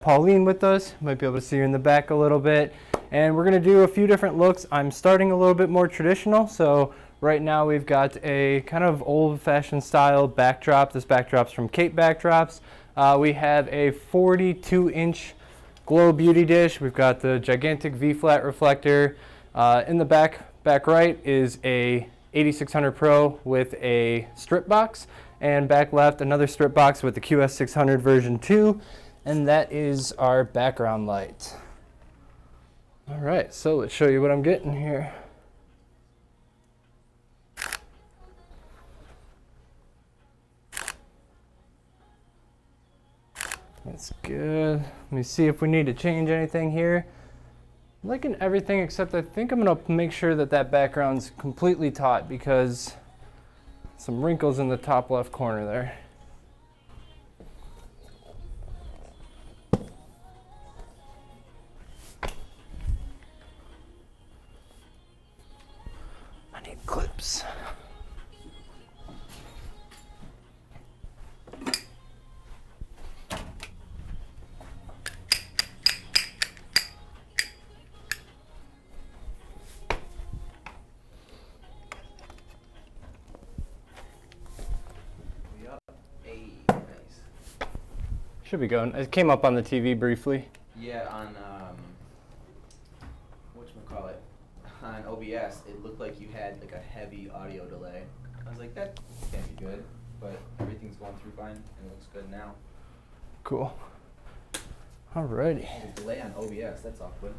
Pauline with us. Might be able to see her in the back a little bit. And we're going to do a few different looks. I'm starting a little bit more traditional. So right now we've got a kind of old-fashioned style backdrop. This backdrop's from Cape Backdrops. We have a 42-inch glow beauty dish. We've got the gigantic V-flat reflector. In the back right is a 8600 Pro with a strip box. And back left, another strip box with the QS600 version 2. And that is our background light. All right, so let's show you what I'm getting here. That's good. Let me see if we need to change anything here. I'm liking everything except I think I'm gonna make sure that that background's completely taut because some wrinkles in the top left corner there. Clips. Nice. Should be going. It came up on the TV briefly. Yeah, on whatchamacallit, on OBS, it looked like you had like a heavy audio delay. I was like, that can't be good, but everything's going through fine and it looks good now. Cool. Alrighty. The delay on OBS, that's awkward.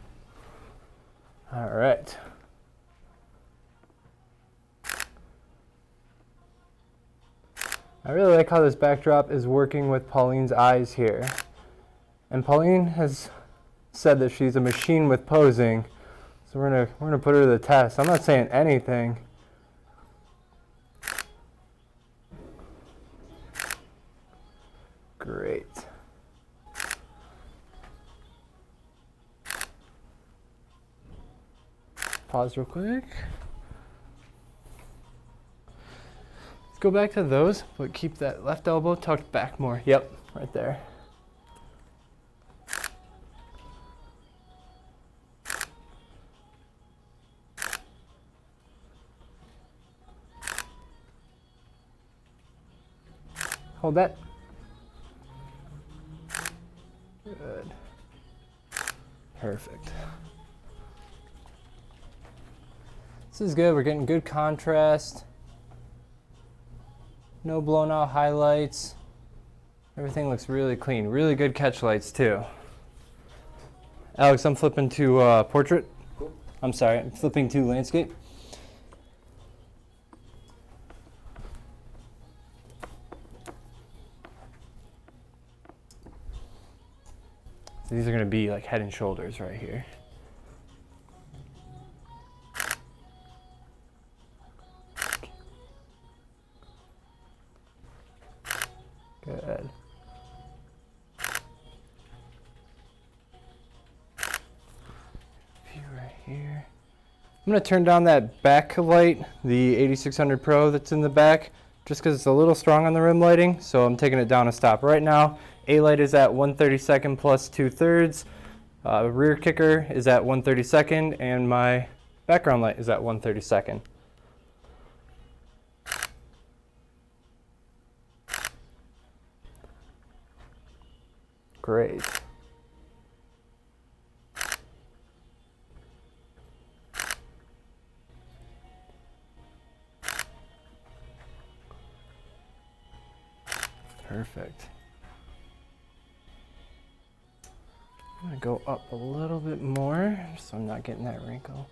All right. I really like how this backdrop is working with Pauline's eyes here. And Pauline has said that she's a machine with posing. So we're gonna put her to the test. I'm not saying anything. Great. Pause real quick. Let's go back to those, but keep that left elbow tucked back more. Yep, right there. Hold that. Good. Perfect. This is good. We're getting good contrast. No blown out highlights. Everything looks really clean. Really good catch lights too. Alex, I'm flipping to portrait. Cool. I'm sorry, I'm flipping to landscape. So these are going to be like head and shoulders right here. Good. View right here. I'm going to turn down that back light, the 8600 Pro that's in the back, just because it's a little strong on the rim lighting, so I'm taking it down a stop. Right now, A light is at 1/32 plus 2/3. Rear kicker is at 1/32, and my background light is at 1/32. Great. Perfect. I'm going to go up a little bit more so I'm not getting that wrinkle.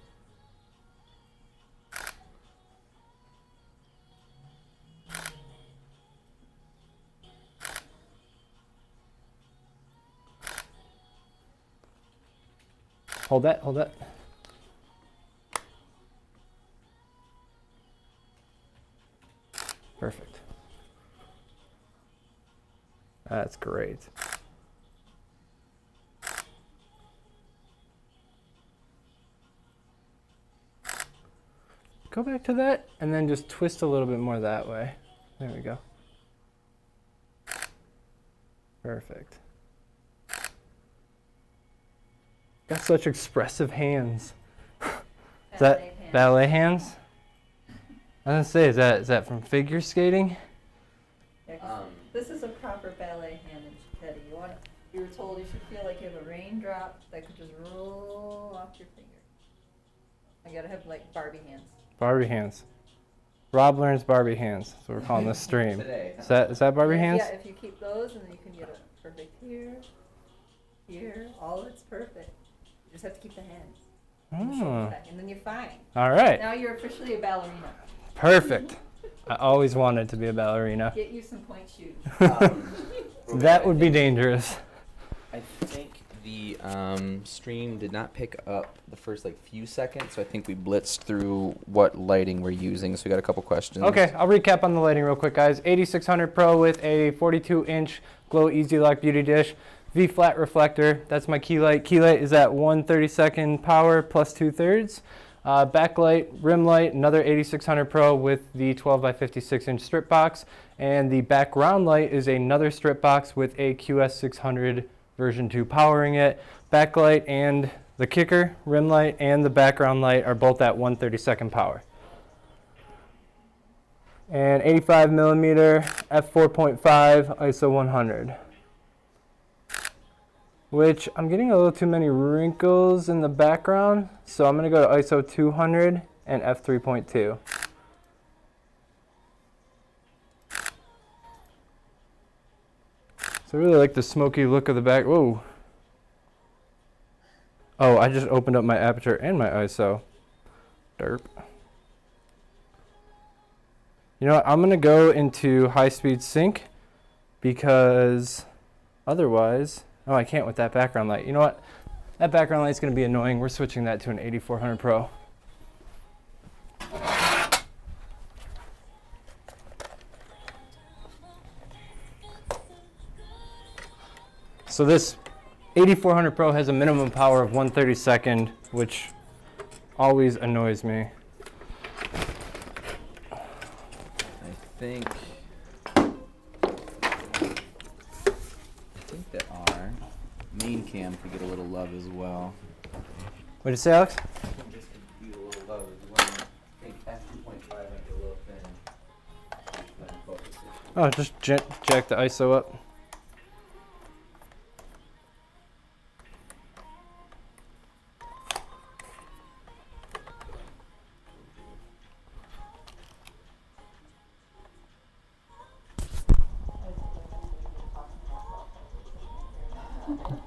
Hold that, hold that. Perfect. That's great. Go back to that and then just twist a little bit more that way. There we go. Perfect. Got such expressive hands. Is that ballet hands? I was gonna say, is that from figure skating? Yeah, this is a proper ballet hand in Teddy. You were told you should feel like you have a raindrop that could just roll off your finger. I gotta have like Barbie hands. Barbie hands. Rob learns Barbie hands. That's what we're calling this stream. Today. Is that Barbie hands? Yeah, if you keep those, and then you can get a perfect here, all it's perfect. You just have to keep the hands. And then you're fine. All right. Now you're officially a ballerina. Perfect. I always wanted to be a ballerina. Get you some point shoes. That would be dangerous. I think the stream did not pick up the first like few seconds, so I think we blitzed through what lighting we're using. So we got a couple questions. Okay, I'll recap on the lighting real quick, guys. 8600 Pro with a 42-inch Glow Easy Lock Beauty Dish. V flat reflector, that's my key light. Key light is at 132nd power plus 2/3. Backlight, rim light, another 8600 Pro with the 12 by 56-inch strip box. And the background light is another strip box with a QS600 version 2 powering it. Backlight and the kicker, rim light, and the background light are both at 132nd power. And 85 millimeter f4.5 ISO 100. Which I'm getting a little too many wrinkles in the background, so I'm going to go to ISO 200 and f3.2. So I really like the smoky look of the back. Whoa. Oh, I just opened up my aperture and my ISO. Derp. You know what? I'm going to go into high-speed sync because otherwise... Oh, I can't with that background light. You know what? That background light's going to be annoying. We're switching that to an 8400 Pro. So this 8400 Pro has a minimum power of 132nd, which always annoys me. I think that our main cam could get a little love as well. What did you say, Alex? I think this could get a little love as well. I think f2.5 might be a little thin. Oh, just jack the ISO up.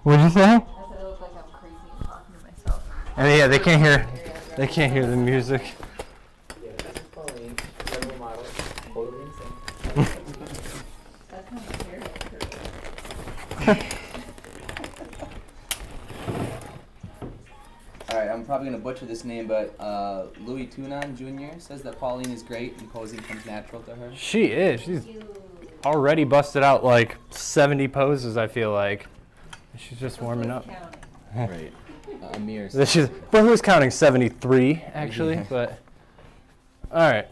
What did you say? I said I look like I'm crazy and talking to myself. And yeah, they can't hear. They can't hear the music. Yeah, this is Pauline, level model, totally insane. That's not fair. Alright, I'm probably going to butcher this name, but Louis Tunan Jr. says that Pauline is great and posing comes natural to her. She is. She's already busted out like 70 poses, I feel like. She's just warming up. Right. Amir. Well, who's counting? 73, actually. But all right.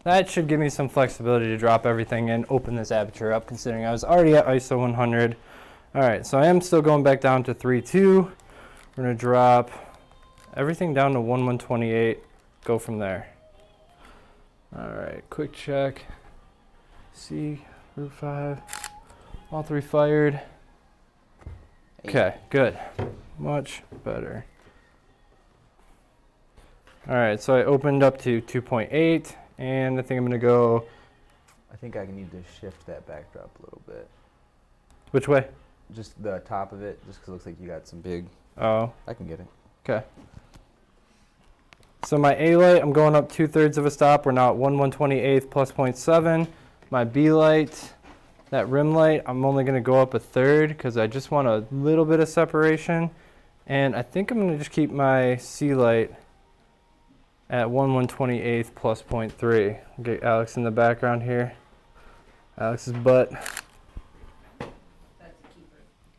That should give me some flexibility to drop everything and open this aperture up, considering I was already at ISO 100. All right, so I am still going back down to 3.2. We're going to drop everything down to 1/128. Go from there. All right, quick check. See, Route 5. All three fired. Okay, good. Much better. All right, so I opened up to 2.8, and I think I'm gonna go. I think I need to shift that backdrop a little bit. Which way? Just the top of it, just because it looks like you got some big. Oh. I can get it. Okay. So my A light, I'm going up 2/3 of a stop. We're now at 1/128 plus 0.7. My B light, that rim light, I'm only gonna go up 1/3 because I just want a little bit of separation. And I think I'm gonna just keep my C light at 1/128 plus 0.3. Get Alex in the background here. Alex's butt.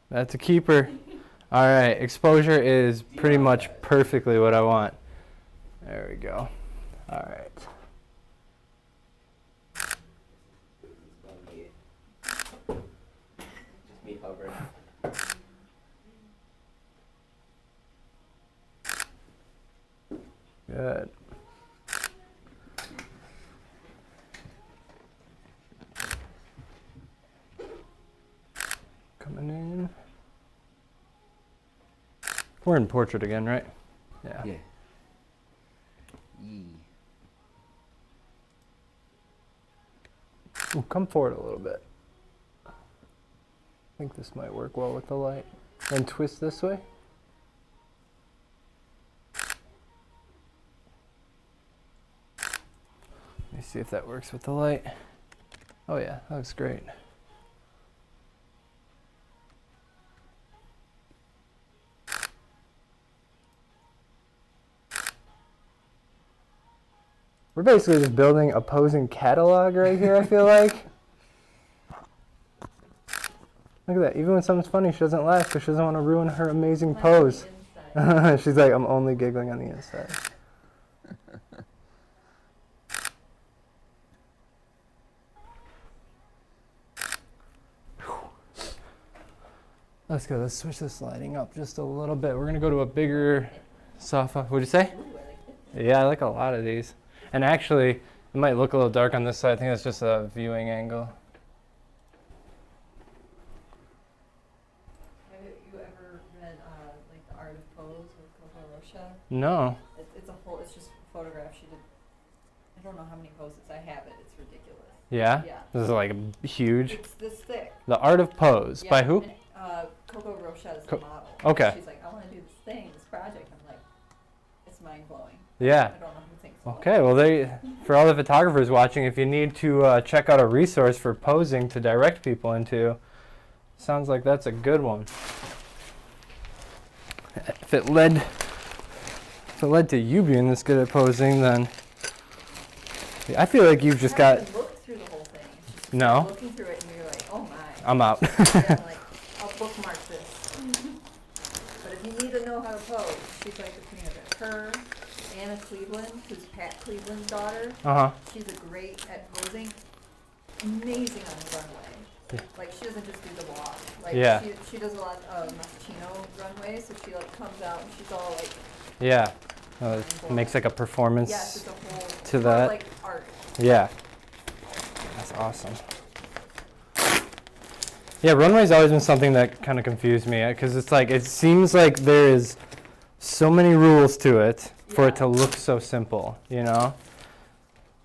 That's a keeper. All right, exposure is pretty much perfectly what I want. There we go. All right. Just me hovering. Good. Coming in. We're in portrait again, right? Yeah. Yeah. Yee. Ooh, come forward a little bit. I think this might work well with the light. Then twist this way. Let me see if that works with the light. Oh yeah, that looks great. We're basically just building a posing catalog right here, I feel like. Look at that. Even when something's funny, she doesn't laugh because she doesn't want to ruin her amazing Laugh on pose. the inside. She's like, I'm only giggling on the inside. Let's go. Let's switch this lighting up just a little bit. We're going to go to a bigger sofa. What'd you say? Ooh, I like it. Yeah, I like a lot of these. And actually, it might look a little dark on this side. I think that's just a viewing angle. Have you ever read like The Art of Pose with Coco Rocha? No. It's a whole. It's just photographs she did. I don't know how many poses. I have it. It's ridiculous. Yeah? Yeah. This is like huge. It's this thick. The Art of Pose. Yeah, By who? and, Coco Rocha is the model. Okay. She's like, I want to do this thing, this project. I'm like, it's mind blowing. Yeah. I don't know who thinks so. Okay, well, for all the photographers watching, if you need to check out a resource for posing to direct people into, sounds like that's a good one. If it led to you being this good at posing, then I feel like you've just I got. haven't looked through the whole thing. It's just No? like looking through it and you're like, oh my. I'm out. Yeah, I'm like, I'll bookmark this. But if you need to know how to pose, she's like between her, Anna Cleveland, who's Pat Cleveland's daughter. Uh-huh. She's great at posing. Amazing on the runway. Yeah. Like she doesn't just do the walk. Like Yeah. she does a lot of Moschino runways, so she like comes out and she's all like Yeah. It makes like a performance yes, it's a whole to it's more that. like art. Yeah. That's awesome. Yeah, runway's always been something that kind of confused me because it's like it seems like there is so many rules to it for it to look so simple, you know?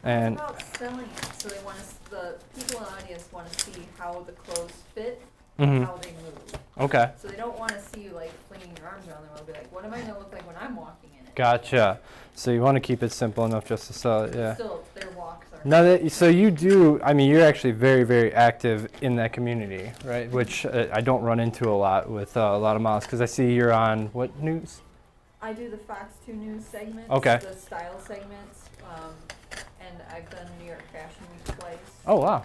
And It's about selling it, so they want to. The people in the audience want to see how the clothes fit, Mhm. how they move. okay, So they don't want to see you like flinging your arms around them. They'll be like, "What am I gonna look like when I'm walking in it?" gotcha. So you want to keep it simple enough just to sell it, yeah. Still, their walks are. Now that so you do, I mean, you're actually very, very active in that community, right? Which I don't run into a lot with a lot of models because I see you're on what news? I do the Fox 2 News segments, Okay. the style segments, and I've done New York Fashion Week twice. Oh wow.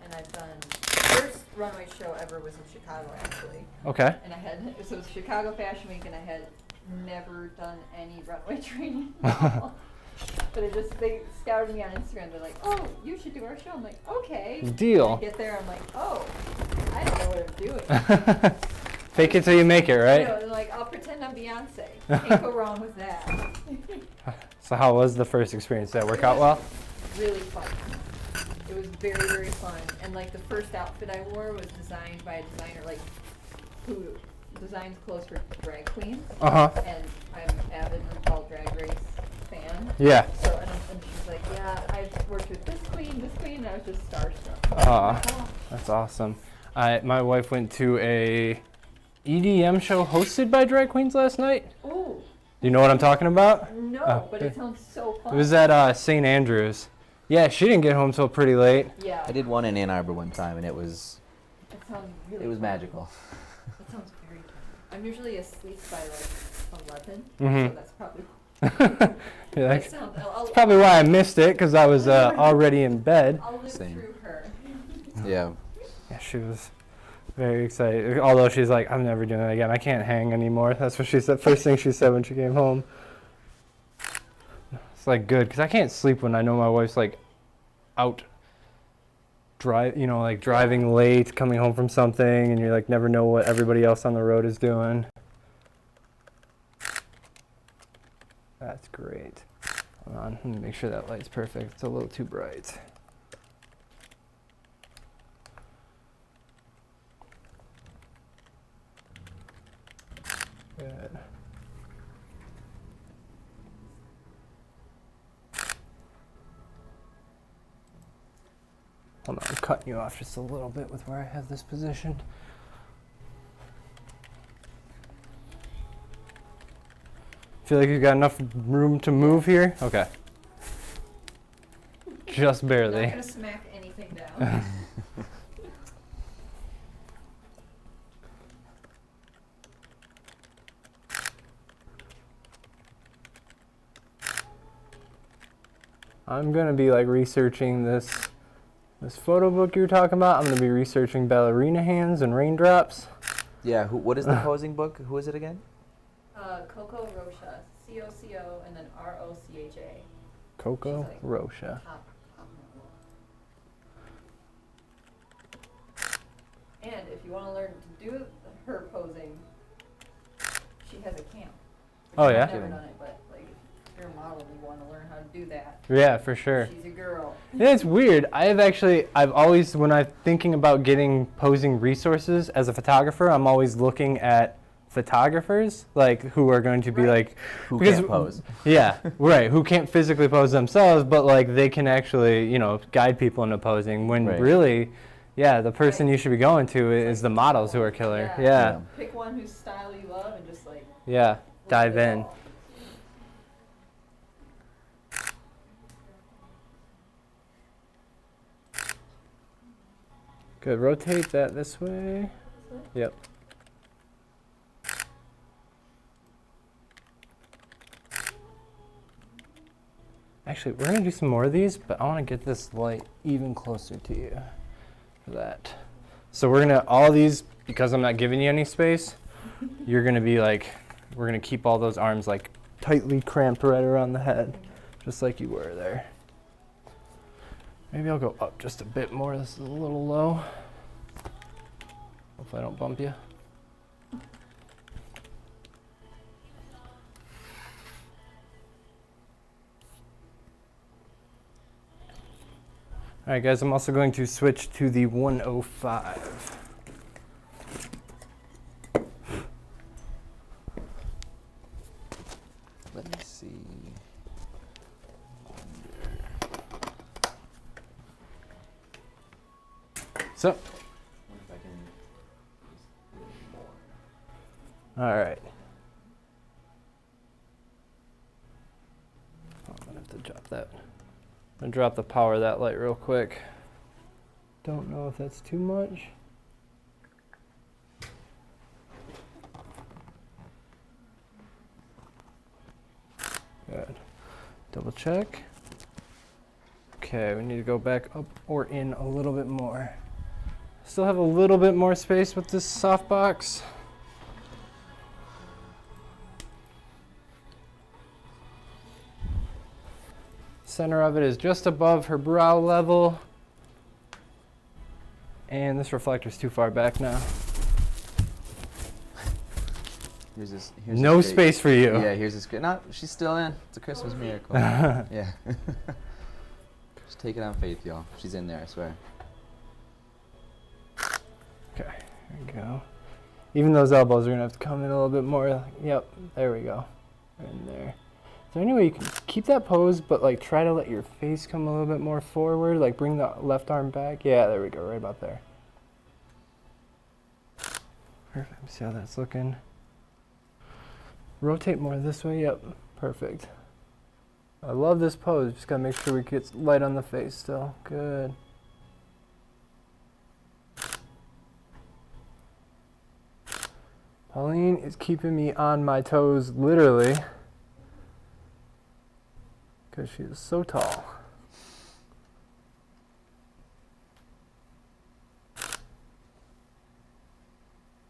And I've done the first runway show ever was in Chicago actually, Okay. and I had so it was Chicago Fashion Week, and I had never done any runway training at all. But they scouted me on Instagram. They're like, "Oh, you should do our show." I'm like, "Okay." Deal. And I get there, I'm like, "Oh, I don't know what I'm doing." Fake it till you make it, You right? know, they're like, "I'll pretend I'm Beyonce." Can't go wrong with that. So how was the first experience? Did that work out well? Really fun. It was very, very fun. And like the first outfit I wore was designed by a designer like who designs clothes for drag queens. Uh-huh. And I'm an avid RuPaul Drag Race fan. Yeah. So and she's like, yeah, I've worked with this queen, and I was just starstruck. Oh. That's awesome. My wife went to a EDM show hosted by drag queens last night. Oh. Do you know what I'm talking about? No, but it sounds so fun. It was at St. Andrews. Yeah, she didn't get home till pretty late. Yeah. I did one in Ann Arbor one time, and it was It sounds really it was fun. magical. That sounds very fun. I'm usually asleep by like 11, Mhm. so that's probably. Yeah, that that's sounds, probably why I missed it because I was already in bed. I'll live Same. through her. Yeah. Yeah, she was very excited. Although she's like, I'm never doing that again. I can't hang anymore. That's what she said. First thing she said when she came home. It's like good because I can't sleep when I know my wife's like out driving late, coming home from something, and you like never know what everybody else on the road is doing. That's great. Hold on, let me make sure that light's perfect. It's a little too bright. Good. Hold on, I'm cutting you off just a little bit with where I have this positioned. Feel like you've got enough room to move here? Okay. Just barely. Not gonna smack anything down. I'm gonna be like researching this photo book you were talking about. I'm gonna be researching ballerina hands and raindrops. Yeah, what is the posing book? Who is it again? Coco Rocha, C-O-C-O, and then R-O-C-H-A. Coco She's like Rocha. top. And if you want to learn to do her posing, she has a camp. Oh, yeah? I've never done it, but like, if you're a model and you want to learn how to do that, Yeah, for sure. she's a girl. Yeah, it's weird. I've always, when I'm thinking about getting posing resources as a photographer, I'm always looking at photographers, like, who are going to be like, Who because- can't pose? yeah, right, who can't physically pose themselves, but like they can actually, guide people into posing when Right. really, yeah, the person Right. you should be going to It's is like the models who are killer. Yeah. Yeah, Pick one whose style you love and just like yeah, dive learn it in. all. Good, rotate that this way. Yep. Actually, we're gonna do some more of these, but I wanna get this light even closer to you for that. So we're gonna, all these, because I'm not giving you any space, you're gonna be like, we're gonna keep all those arms like tightly cramped right around the head, just like you were there. Maybe I'll go up just a bit more. This is a little low. Hopefully I don't bump you. All right, guys, I'm also going to switch to the 105. Let me see. So, Wonder if I can just do more. all right. Oh, I'm gonna have to drop that. I'm gonna drop the power of that light real quick. Don't know if that's too much. Good. Double check. Okay, we need to go back up or in a little bit more. Still have a little bit more space with this softbox. Center of it is just above her brow level. And this reflector's too far back now. Here's No this great- space for you. Yeah, here's this great. No, she's still in. It's a Christmas miracle. Yeah. Just take it on faith, y'all. She's in there, I swear. Okay, there we go. Even those elbows are gonna have to come in a little bit more. Yep, there we go. In there. Is there any way you can keep that pose, but like try to let your face come a little bit more forward? Like bring the left arm back. Yeah, there we go, right about there. Perfect. Let me see how that's looking. Rotate more this way. Yep, perfect. I love this pose. Just gotta make sure we get light on the face still. Good. Pauline is keeping me on my toes, literally, because she is so tall.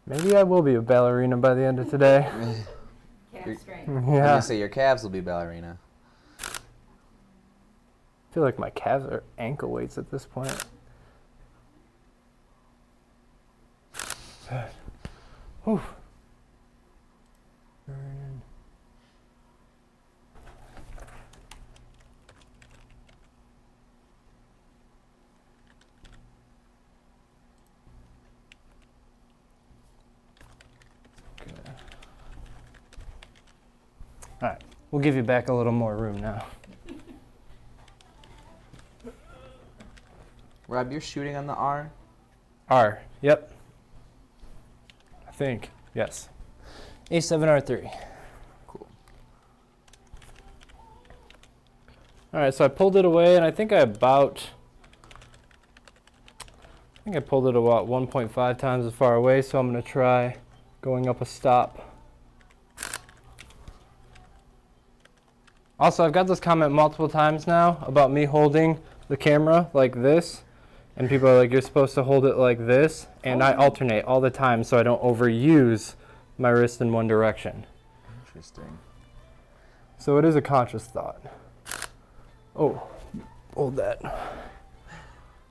Maybe I will be a ballerina by the end of today. Calf strength. I'm Yeah. gonna say your calves will be ballerina. I feel like my calves are ankle weights at this point. Good. Whew. All right, we'll give you back a little more room now. Rob, you're shooting on the R? R, yep. I think, yes. A7R3. Cool. All right, so I pulled it away, and I think I pulled it about 1.5 times as far away, so I'm gonna try going up a stop. Also, I've got this comment multiple times now about me holding the camera like this, and people are like, you're supposed to hold it like this, and I alternate all the time so I don't overuse my wrist in one direction. Interesting. So it is a conscious thought. Oh, hold that.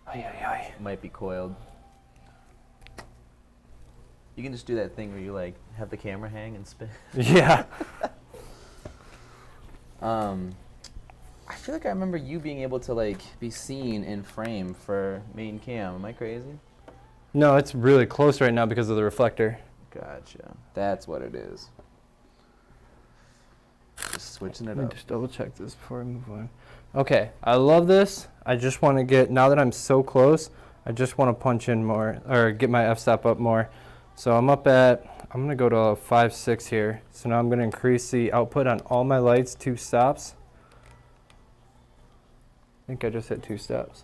Ay, ay, ay. Might be coiled. You can just do that thing where you like have the camera hang and spin. Yeah. I feel like I remember you being able to like be seen in frame for main cam. Am I crazy? No, it's really close right now because of the reflector. Gotcha. That's what it is. Just switching it Let me up. just double check this before I move on. Okay, I love this. I just want to get, now that I'm so close, I just want to punch in more, or get my f-stop up more. So I'm up at, I'm going to go to 5.6 here. So now I'm going to increase the output on all my lights 2 stops. I think I just hit 2 steps.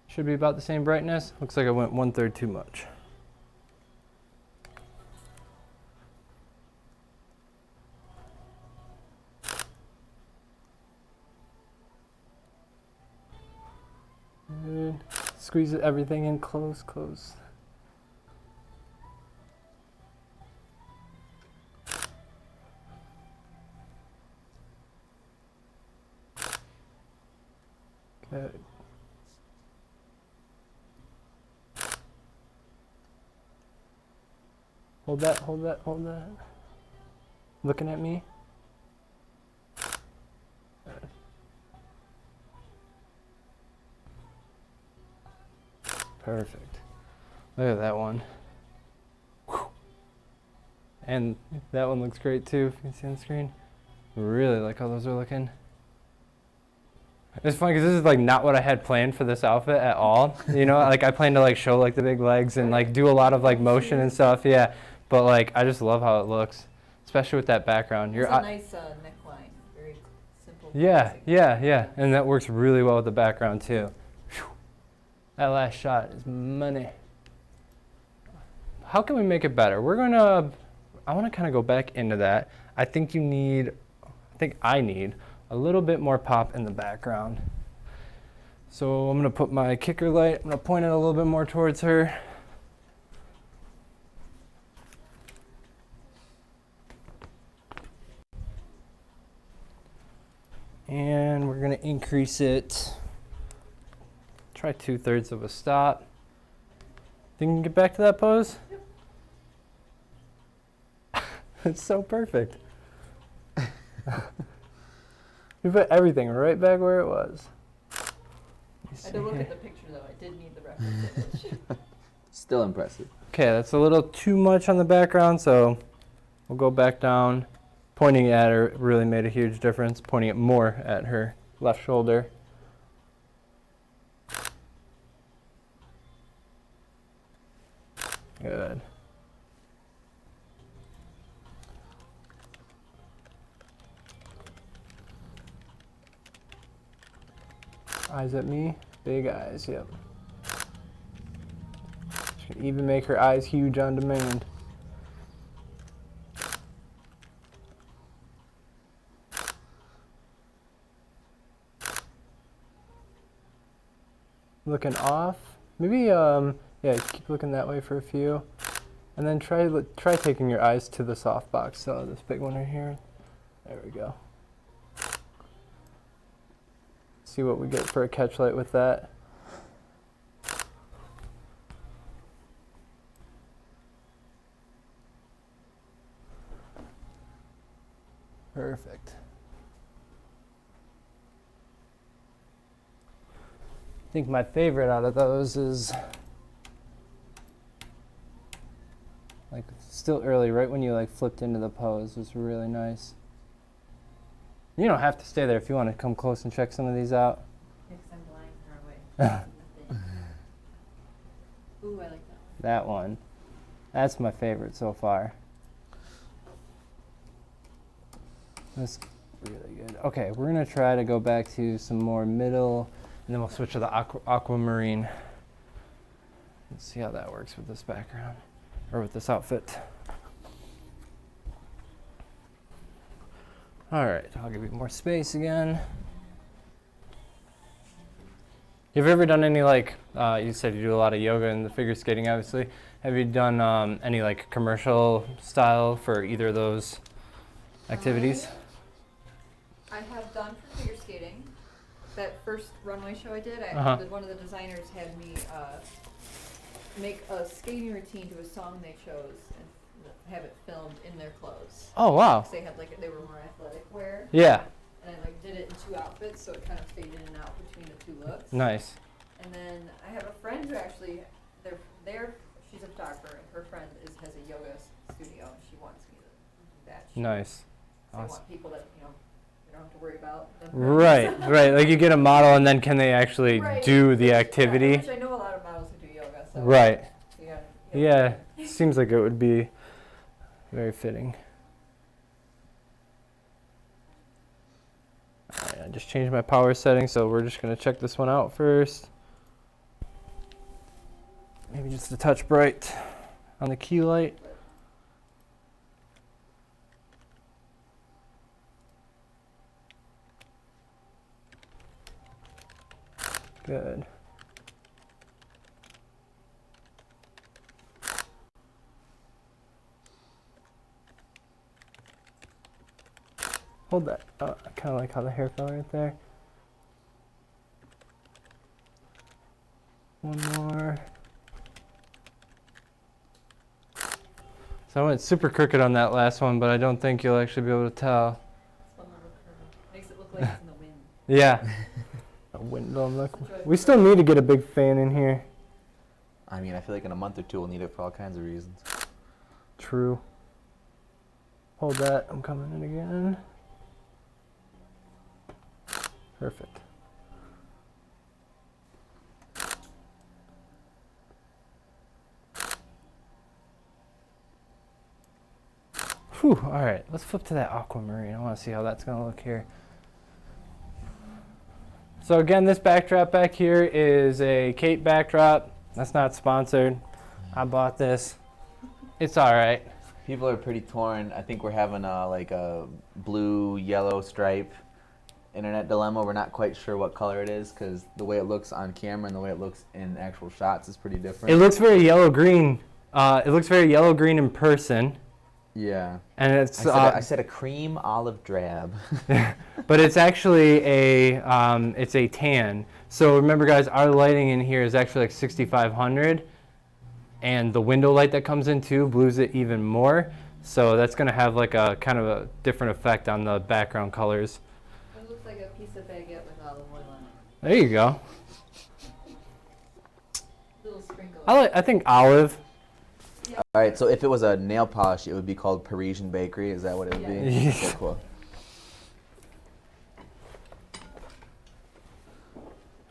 Should be about the same brightness. Looks like I went 1/3 too much. Good. Squeeze everything in close, close. Good. Hold that, hold that, hold that. Looking at me. Good. Perfect. Look at that one. Whew. And that one looks great too, if you can see on the screen. Really like how those are looking. It's funny because this is like not what I had planned for this outfit at all. You know, like I planned to like show like the big legs and like do a lot of like motion and stuff. Yeah, but like I just love how it looks, especially with that background. It's a nice neckline, very simple. Yeah, basic. yeah, and that works really well with the background too. Whew. That last shot is money. How can we make it better? I want to kind of go back into that. I think I need a little bit more pop in the background. So I'm gonna put my kicker light, I'm gonna point it a little bit more towards her. And we're gonna increase it. Try 2/3 of a stop. Think you can get back to that pose? Yep. It's so perfect. You put everything right back where it was. I had to look at the picture though. I did need the reference image. Still impressive. Okay, that's a little too much on the background, so we'll go back down. Pointing at her really made a huge difference. Pointing it more at her left shoulder. Good. Eyes at me, big eyes, yep. She can even make her eyes huge on demand. Looking off, maybe, yeah, keep looking that way for a few. And then try taking your eyes to the softbox, so this big one right here. There we go. See what we get for a catch light with that. Perfect. I think my favorite out of those is Like still early, right when you like flipped into the pose was really nice. You don't have to stay there if you want to come close and check some of these out. Because I'm blind far away. Ooh, I like that one. That one. That's my favorite so far. That's really good. Okay, we're going to try to go back to some more middle, and then we'll switch to the aquamarine. Let's see how that works with this background, or with this outfit. All right, I'll give you more space again. Have you ever done any, like, you said you do a lot of yoga and the figure skating, obviously. Have you done any, like, commercial style for either of those activities? I have done for figure skating. That first runway show I did, one of the designers had me make a skating routine to a song they chose and have it filmed in their clothes. Oh, wow. 'Cause they were more athletic wear. Yeah. And I did it in 2 outfits, so it kind of faded in and out between the 2 looks. Nice. And then I have a friend who actually, she's a photographer, and her friend has a yoga studio, and she wants me to do that. Nice. So I want people that, you don't have to worry about them. Right, right. Like you get a model, and then can they actually do the activity? Yeah, which I know a lot of models who do yoga. So right. Yeah. Seems like it would be very fitting. Alright, I just changed my power setting, so we're just going to check this one out first. Maybe just a touch bright on the key light. Good. Hold that. I kind of like how the hair fell right there. One more. So I went super crooked on that last one, but I don't think you'll actually be able to tell. Makes it look like it's in the wind. Yeah. A window. Look. We still need to get a big fan in here. I mean, I feel like in a month or 2 we'll need it for all kinds of reasons. True. Hold that. I'm coming in again. Perfect. Whew, all right, let's flip to that aquamarine. I want to see how that's going to look here. So again, this backdrop back here is a Kate backdrop. That's not sponsored. I bought this. It's all right. People are pretty torn. I think we're having a blue-yellow stripe internet dilemma. We're not quite sure what color it is because the way it looks on camera and the way it looks in actual shots is pretty different. It looks very yellow-green. It looks very yellow-green in person. Yeah. And it's I said a cream olive drab. but it's actually it's a tan. So remember guys, our lighting in here is actually like 6500, and the window light that comes in too blues it even more. So that's going to have like a kind of a different effect on the background colors. It looks like a piece of baguette with olive oil on it. There you go. Little sprinkle. I think olive. All right, so if it was a nail polish, it would be called Parisian Bakery. Is that what it would be? Yeah. Okay, cool.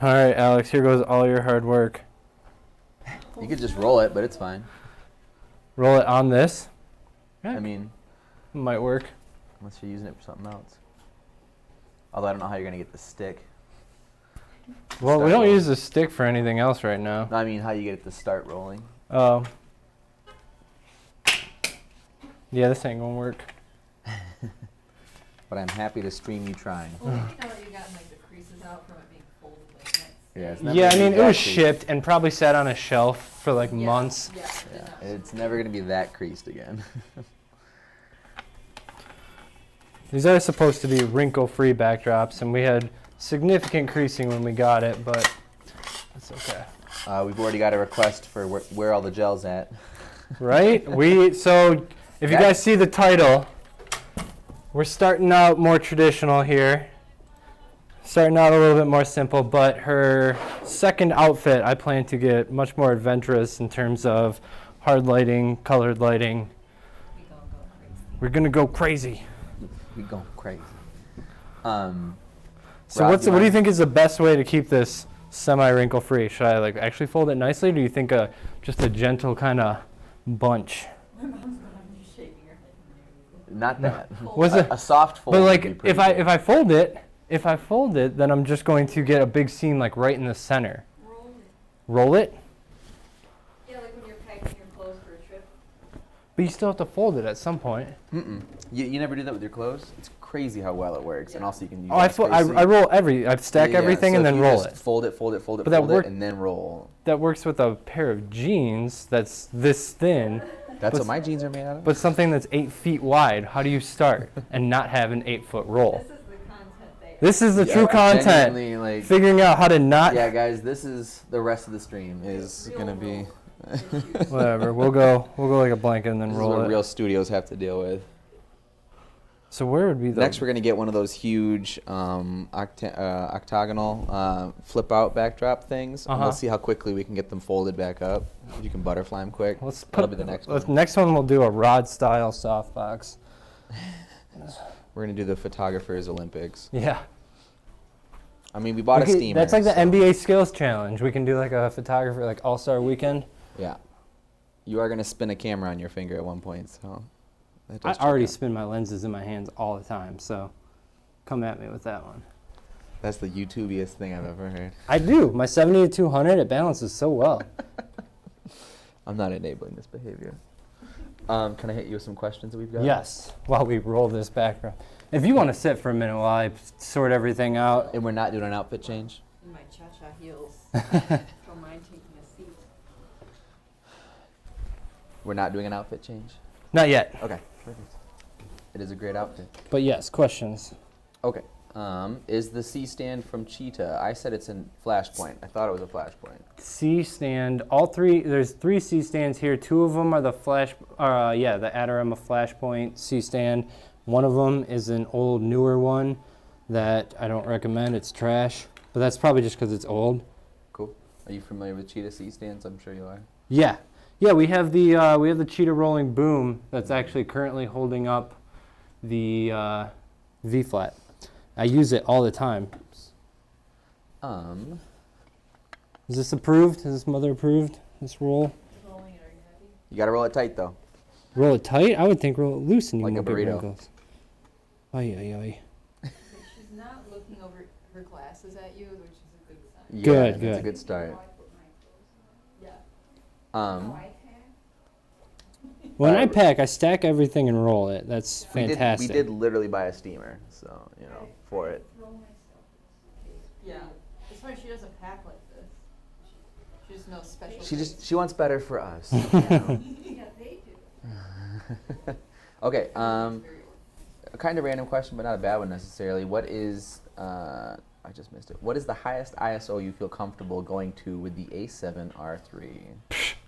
All right, Alex, here goes all your hard work. You could just roll it, but it's fine. Roll it on this. I mean, It might work. unless you're using it for something else. Although I don't know how you're going to get the stick. Well, we Start don't rolling. use the stick for anything else right now. No, I mean how you get it to start rolling. Oh. Yeah, this ain't gonna work. But I'm happy to stream you trying. Well, you know that you got like the creases out from it being folded like that. Yeah, it's never Yeah, I gonna mean, be it was that shipped and probably sat on a shelf for like months. Yeah, creased. it did not. Yeah, it's never going to be that creased again. These are supposed to be wrinkle-free backdrops, and we had significant creasing when we got it, but that's okay. We've already got a request for where all the gel's at. Right? So if you guys see the title, we're starting out more traditional here. Starting out a little bit more simple, but her second outfit, I plan to get much more adventurous in terms of hard lighting, colored lighting. We're gonna go crazy. We going crazy. So Rob, what do you think is the best way to keep this semi-wrinkle free? Should I like actually fold it nicely, or do you think just a gentle kind of bunch? My mom's gonna be shaking her head. Not that. Was it? A soft fold? But would like be pretty if I fold it, then I'm just going to get a big seam like right in the center. Roll it. Roll it, Yeah, like when you're packing your clothes for a trip. but you still have to fold it at some point. You never do that with your clothes? It's crazy how well it works, and also you can use. Oh, I roll I stack everything so and if then you roll just it. Fold it, But that work- and then roll. That works with a pair of jeans that's this thin, That's But- what my jeans are made out of. but something that's 8 feet wide. How do you start and not have an 8-foot roll? This is the content they This is the Yeah, true content. genuinely, like, Figuring out how to not. yeah, guys, this is the rest of the stream is Real gonna be. Whatever. We'll go like a blanket and then This is roll what it. real studios have to deal with. So where would be the Next, we're gonna get one of those huge octagonal flip out backdrop things. And Uh-huh. we'll see how quickly we can get them folded back up. If you can butterfly them quick. Let's That'll put be the next let's- one. Next one we'll do a rod style softbox. We're gonna do the photographers Olympics. Yeah. I mean, we bought a steamer. That's like the so- NBA skills challenge. We can do like a photographer like all-star weekend. Yeah. You are gonna spin a camera on your finger at one point, so. that I does check already out. spin my lenses in my hands all the time, so come at me with that one. That's the YouTubiest thing I've ever heard. I do. My 70-200, it balances so well. I'm not enabling this behavior. Can I hit you with some questions that we've got? Yes, while we roll this background. If you want to sit for a minute while I sort everything out. And we're not doing an outfit change? in my cha-cha heels. Don't mind taking a seat. We're not doing an outfit change? Not yet, Okay, perfect. It is a great outfit. but yes, questions. Okay. Is the C stand from Cheetah? I said it's in Flashpoint. I thought it was a Flashpoint. C stand, there's 3 C stands here. 2 of them are the the Adorama Flashpoint C stand. One of them is an old, newer one that I don't recommend. It's trash, but that's probably just because it's old. Cool. Are you familiar with Cheetah C stands? I'm sure you are. Yeah, we have the Cheetah rolling boom that's actually currently holding up the V flat. I use it all the time. Is this approved? Is this mother approved? This roll? Rolling it, are you happy? You gotta roll it tight though. Roll it tight? I would think roll it loose and you Like a won't get burrito. wrinkles. Ay, ay, ay. She's not looking over her glasses at you, which is a good sign. Yeah, Good, that's good. a good start. Yeah. When I pack, I stack everything and roll it. That's We fantastic. did literally buy a steamer, so for it. Yeah. That's why she doesn't pack like this. She just knows special. She wants better for us. Yeah, they do. Okay. A kind of random question, but not a bad one necessarily. What is I just missed it. What is the highest ISO you feel comfortable going to with the A7R3?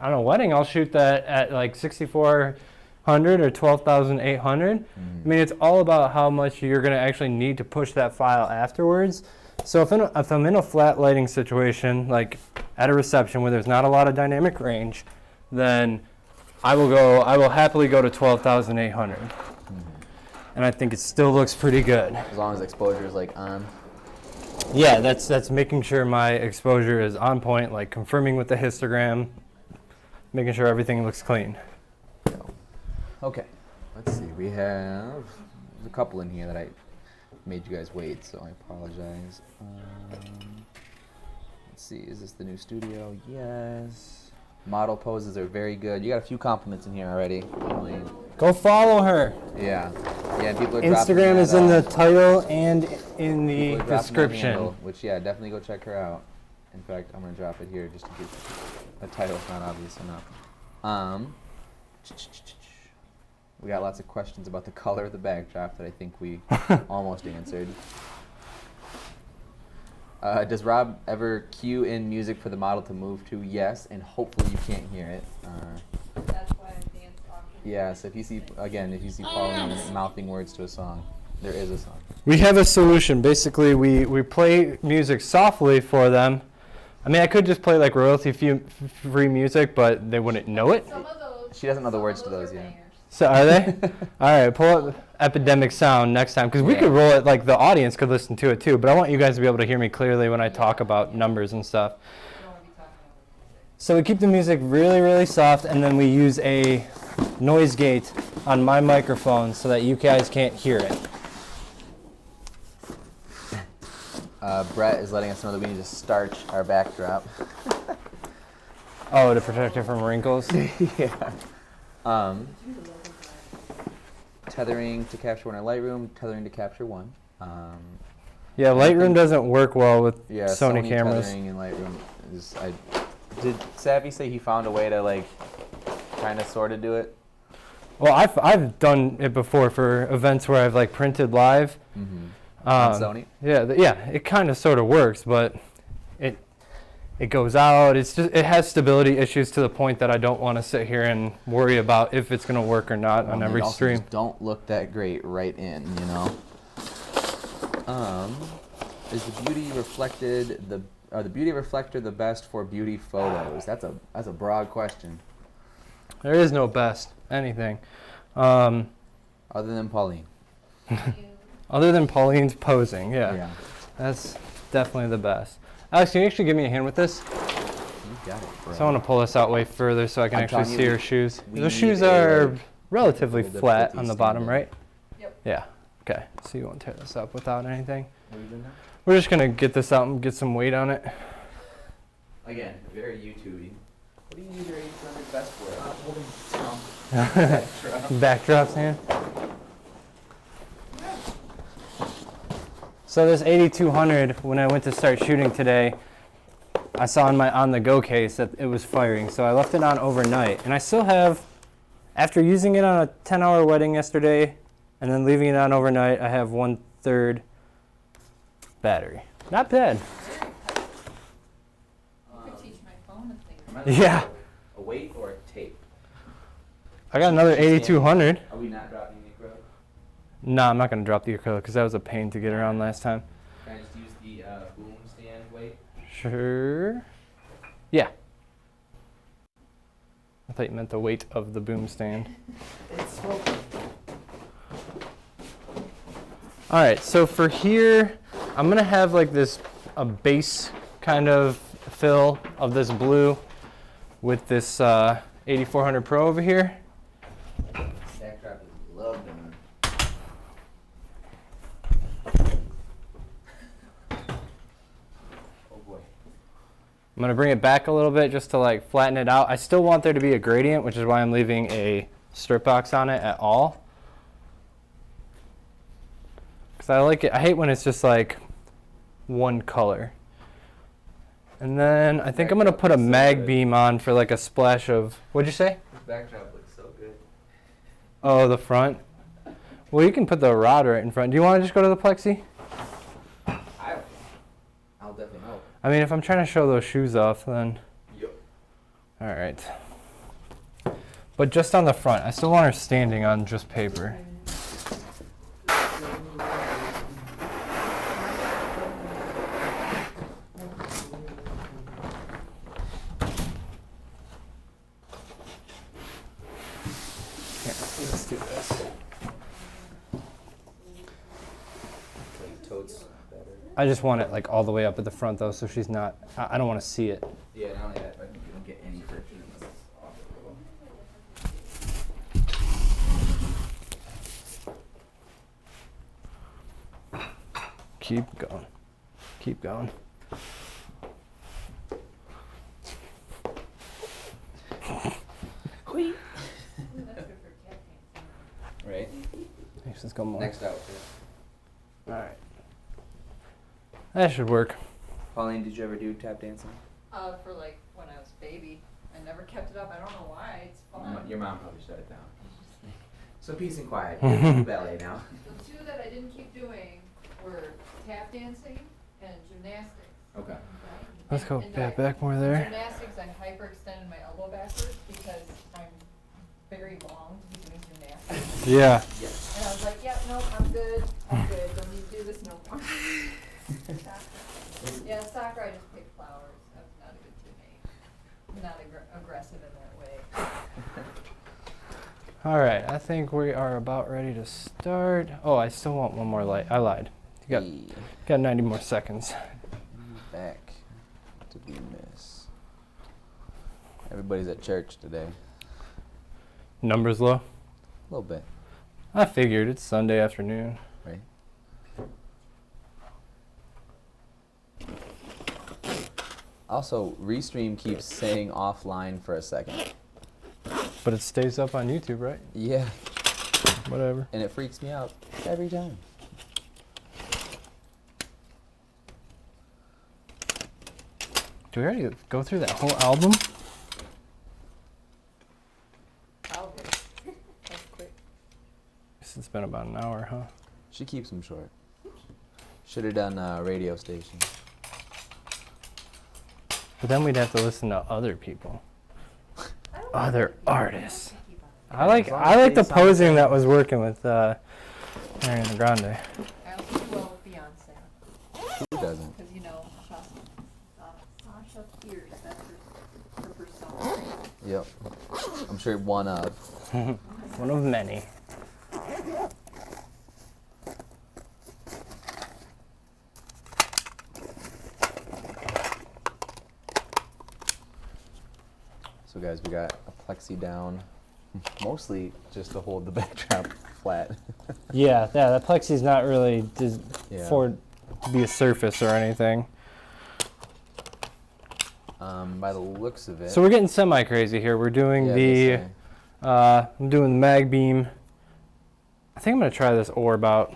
On a wedding, I'll shoot that at like 6400 or 12,800. I mean, it's all about how much you're going to actually need to push that file afterwards. So if I'm in a flat lighting situation, like at a reception where there's not a lot of dynamic range, then I will happily go to 12,800. And I think it still looks pretty good. As long as exposure is like on. Yeah, that's making sure my exposure is on point, like confirming with the histogram, making sure everything looks clean. Okay. Let's see. We have a couple in here that I made you guys wait, so I apologize. Let's see. Is this the new studio? Yes. Model poses are very good. You got a few compliments in here already, Pauline. Go follow her. Yeah. Yeah, people are dropping Instagram that, is in the title and in the people are dropping that description. handle, which, yeah, definitely go check her out. In fact, I'm going to drop it here just to get the title's not obvious enough. We got lots of questions about the color of the backdrop that I think we almost answered. Does Rob ever cue in music for the model to move to? Yes, and hopefully you can't hear it. That's why I dance awkwardly. Yeah, so if you see Pauline mouthing words to a song, there is a song. We have a solution. Basically, we play music softly for them. I mean, I could just play like royalty-free music, but they wouldn't know it. Some of those She doesn't know the words to those yet. So are they? All right, pull up Epidemic Sound next time, because we could roll it, like the audience could listen to it too, but I want you guys to be able to hear me clearly when I talk about numbers and stuff. So we keep the music really, really soft, and then we use a noise gate on my microphone so that you guys can't hear it. Brett is letting us know that we need to starch our backdrop. Oh, to protect it from wrinkles? Yeah. Tethering to capture one in Lightroom, tethering to capture one. Yeah, Lightroom doesn't work well with Sony cameras. Tethering in Lightroom is. Did Savvy say he found a way to like, kind of sort of do it? Well, I've done it before for events where I've like printed live. Mm-hmm. On Sony. Yeah, it kind of sort of works, but it goes out. It's just it has stability issues to the point that I don't want to sit here and worry about if it's going to work or not on every stream. Just don't look that great right in, you know. Is the beauty reflector the best for beauty photos? That's a broad question. There is no best anything. Other than Pauline. Other than Pauline's posing, Yeah. That's definitely the best. Alex, can you actually give me a hand with this? You got it, bro. So I want to pull this out way further so I can actually see her shoes. we Those need shoes a, are like, relatively little flat difficulty on the bottom, standing. right? Yep. Yeah. Okay. So you won't tear this up without anything. What are you doing now? We're just gonna get this out and get some weight on it. Again, very YouTubey. What do you use your 800 best for? Holding Backdrops, man. So this 8200, when I went to start shooting today, I saw on my on-the-go case that it was firing, so I left it on overnight. And I still have, after using it on a 10-hour wedding yesterday, and then leaving it on overnight, I have 1/3 battery. Not bad. You could teach my phone a thing. Yeah. A weight or a tape? I got another 8200. Are we not dropping the acrylic? No, I'm not going to drop the acrylic because that was a pain to get around last time. Can I just use the boom stand weight? Sure. Yeah. I thought you meant the weight of the boom stand. It's smoking. All right, so for here, I'm going to have like a base kind of fill of this blue with this 8400 Pro over here. Backdrop is loved on. Oh boy. I'm going to bring it back a little bit just to like flatten it out. I still want there to be a gradient, which is why I'm leaving a strip box on it at all. Because I like it. I hate when it's just like one color. And then I think I'm going to put a mag beam on for like a splash of, what'd you say? This backdrop looks so good. Oh, the front? Well, you can put the rod right in front. Do you want to just go to the plexi? I'll definitely help. I mean, if I'm trying to show those shoes off, then... Yep. All right. But just on the front. I still want her standing on just paper. Here, let's do this. Totes better. I just want it like all the way up at the front though, so she's not... I don't want to see it. Yeah, not only that, but you don't get any friction unless it's off a little. Keep going. Keep going. Right? Let's go more. Next outfit. All right. That should work. Pauline, did you ever do tap dancing? For like when I was a baby. I never kept it up. I don't know why. It's fun. Your mom probably shut it down. So peace and quiet. You do ballet now. The two that I didn't keep doing were tap dancing and gymnastics. Okay. Let's go And back more there. Gymnastics, I hyperextended my elbow backwards because I'm very long to be doing gymnastics. Yeah. Yes. And I was like, yeah, no, I'm good. Don't need to do this no more. Yeah, soccer, I just picked flowers. That's not a good teammate. I'm not aggressive in that way. All right, I think we are about ready to start. Oh, I still want one more light. I lied. You got 90 more seconds. Back to be miss. Everybody's at church today. Numbers low? A little bit, I figured it's Sunday afternoon. right? Also, Restream keeps saying offline for a second. But it stays up on YouTube, right? Yeah, Whatever. and it freaks me out every time. Do we already go through that whole album? Album. That's quick. Guess it's been about an hour, huh? She keeps them short. Should have done a radio station. But then we'd have to listen to other people. I don't Other know. artists. Keep on. I like As long I as like they the sound posing good. that was working with Ariana Grande. I also do well with Beyonce. Who doesn't? Because, you know, Sasha Fierce, that's her persona. Yep. I'm sure one of. One of many. So guys, we got a plexi down, mostly just to hold the backdrop flat. Yeah, that plexi's not really Yeah. for to be a surface or anything. By the looks of it. So we're getting semi-crazy here. We're doing yeah, the, this thing. I'm doing the mag beam. I think I'm gonna try this orb out.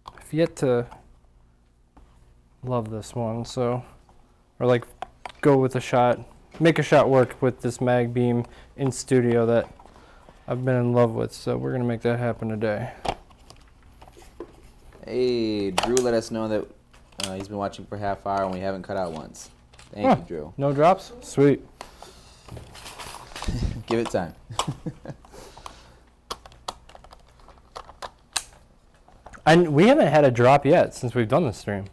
I've yet to love this one, so, or like go with a shot, make a shot work with this mag beam in studio that I've been in love with. So we're gonna make that happen today. Hey, Drew let us know that he's been watching for half hour and we haven't cut out once. Thank Huh. you, Drew. No drops? Sweet. Give it time. And we haven't had a drop yet since we've done the stream.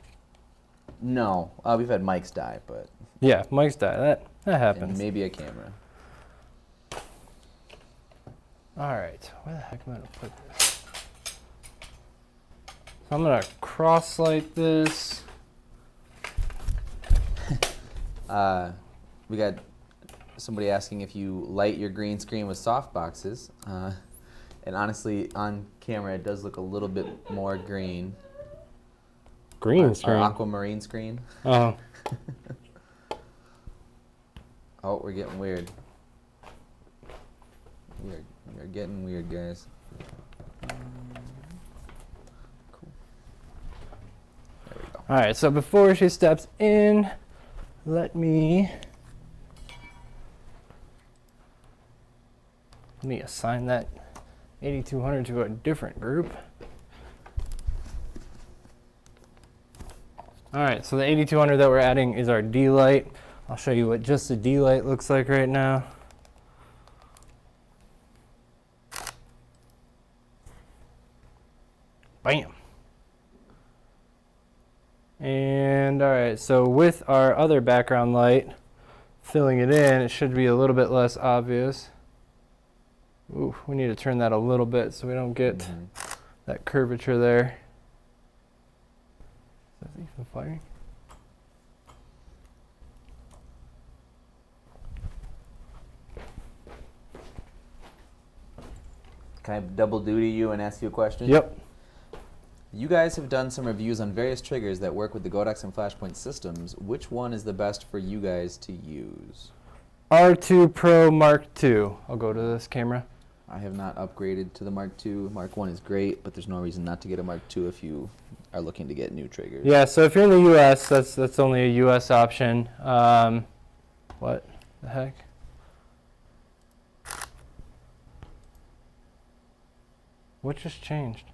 No, we've had mics die, but Yeah, Mike's die. That and happens. maybe a camera. All right, where the heck am I gonna put this? So I'm gonna cross light this. We got somebody asking if you light your green screen with soft boxes. And honestly, on camera, it does look a little bit more green. Green screen. Our aquamarine screen. Oh, Oh, we're getting weird. We're getting weird, guys. Cool. There we go. all right. So before she steps in, let me assign that 8200 to a different group. All right, so the 8200 that we're adding is our D light. I'll show you what just the D light looks like right now. Bam. And all right, so with our other background light, filling it in, it should be a little bit less obvious. Ooh, we need to turn that a little bit so we don't get that curvature there. Is that even firing? Can I double duty you and ask you a question? Yep. You guys have done some reviews on various triggers that work with the Godox and Flashpoint systems. Which one is the best for you guys to use? R2 Pro Mark II. I'll go to this camera. I have not upgraded to the Mark II. Mark I is great, but there's no reason not to get a Mark II if you are looking to get new triggers. Yeah, so if you're in the US, that's only a US option. What the heck? What just changed?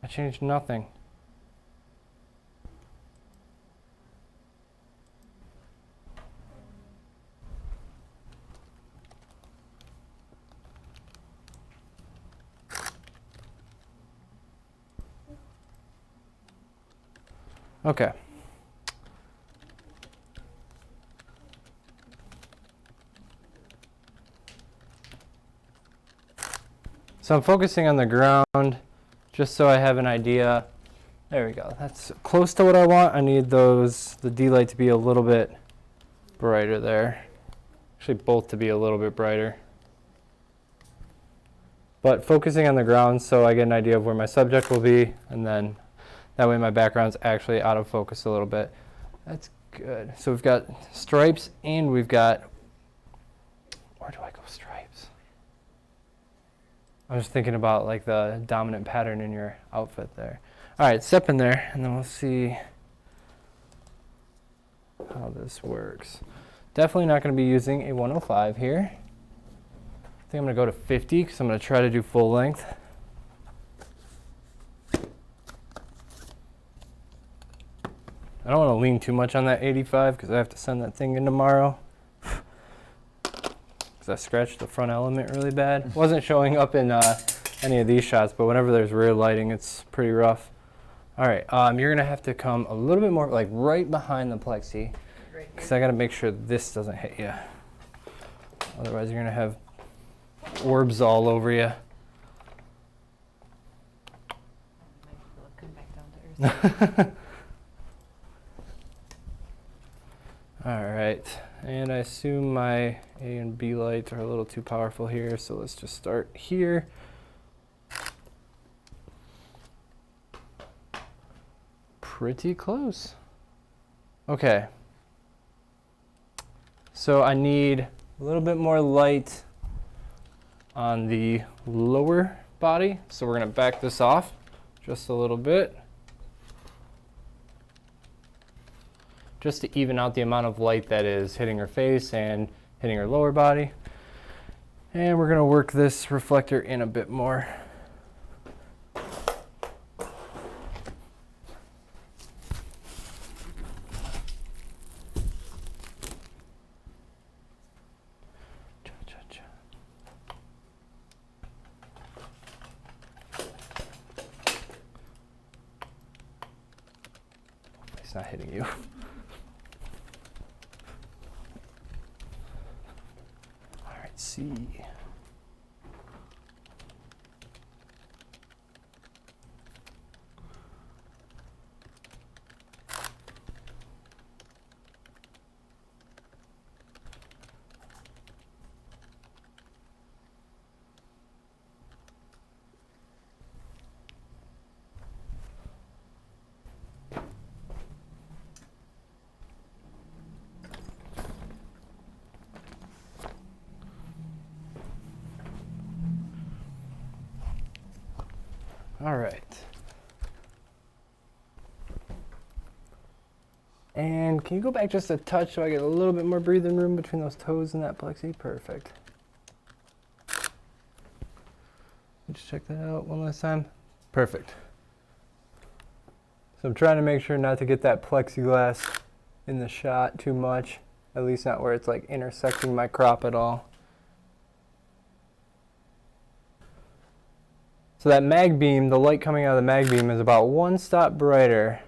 I changed nothing. Okay. So I'm focusing on the ground just so I have an idea. There we go. That's close to what I want. I need the D-light to be a little bit brighter there. Actually, both to be a little bit brighter. But focusing on the ground so I get an idea of where my subject will be, and then that way my background's actually out of focus a little bit. That's good. So we've got stripes and we've got, where do I go stripes? I'm just thinking about like the dominant pattern in your outfit there. All right, step in there and then we'll see how this works. Definitely not going to be using a 105 here. I think I'm going to go to 50 because I'm going to try to do full length. I don't want to lean too much on that 85 because I have to send that thing in tomorrow. Because I scratched the front element really bad. It wasn't showing up in any of these shots, but whenever there's rear lighting, it's pretty rough. All right, you're going to have to come a little bit more, like right behind the plexi. Because I got to make sure this doesn't hit you. Otherwise, you're going to have orbs all over you. Come back down to earth. All right, and I assume my A and B lights are a little too powerful here, so let's just start here. Pretty close. Okay. So I need a little bit more light on the lower body, so we're gonna back this off just a little bit, just to even out the amount of light that is hitting her face and hitting her lower body. And we're gonna work this reflector in a bit more. It's not hitting you. All right, C. All right. And can you go back just a touch so I get a little bit more breathing room between those toes and that plexi? Perfect. Just check that out one last time. Perfect. So I'm trying to make sure not to get that plexiglass in the shot too much, at least not where it's like intersecting my crop at all. So that mag beam, the light coming out of the mag beam is about one stop brighter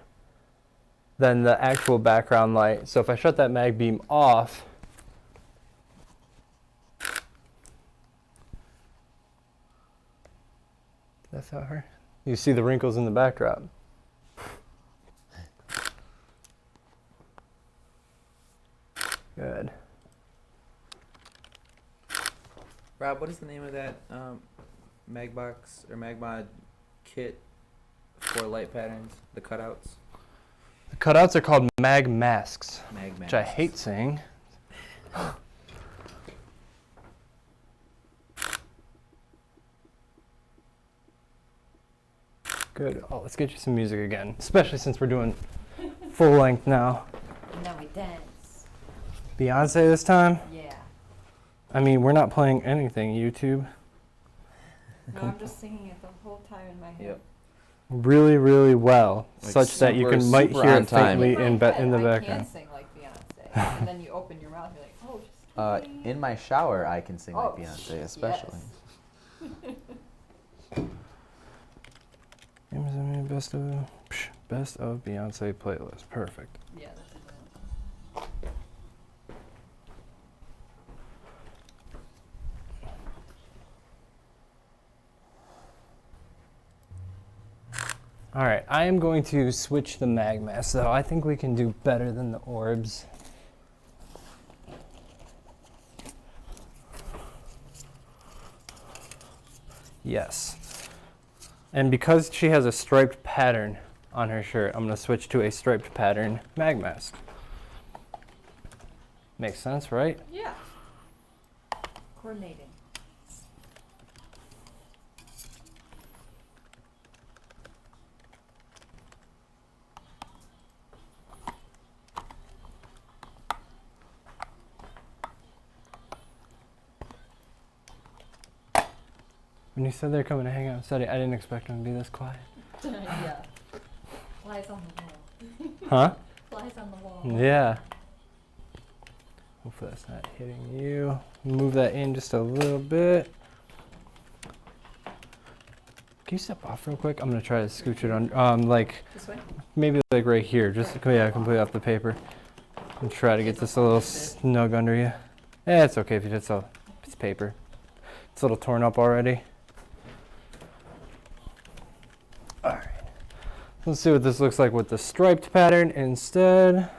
than the actual background light. So if I shut that mag beam off, that's how her. You see the wrinkles in the backdrop. Good. Rob, what is the name of that Magbox or Magmod kit for light patterns? The cutouts? The cutouts are called mag masks, Mag which I masks. hate saying. Good. Oh, let's get you some music again, especially since we're doing full length now. Now we dance. Beyonce this time? Yeah. I mean, we're not playing anything, YouTube. No, I'm just singing it the whole time in my head. Yep. Really, really well, Like such that you can might super hear on it time. faintly in the I can background. sing like Beyonce. And then you open your mouth, you're like, oh, just kidding. In my shower, I can sing Oh, like Beyonce, especially. Best of Beyonce playlist. Perfect. Yeah, that's it. All right, I am going to switch the mag mask though. I think we can do better than the orbs. Yes. And because she has a striped pattern on her shirt, I'm going to switch to a striped pattern mag mask. Makes sense, right? Yeah. Coordinating. When you said they're coming to hang out and study, I didn't expect them to be this quiet. Yeah. Flies on the wall. Huh? Flies on the wall. Yeah. Hopefully that's not hitting you. Move that in just a little bit. Can you step off real quick? I'm gonna try to scooch it on, like This way? maybe like right here. Just yeah, completely off the paper. And try to get this a little snug under you. Yeah, it's okay if you just it's paper. It's a little torn up already. All right. Let's see what this looks like with the striped pattern instead.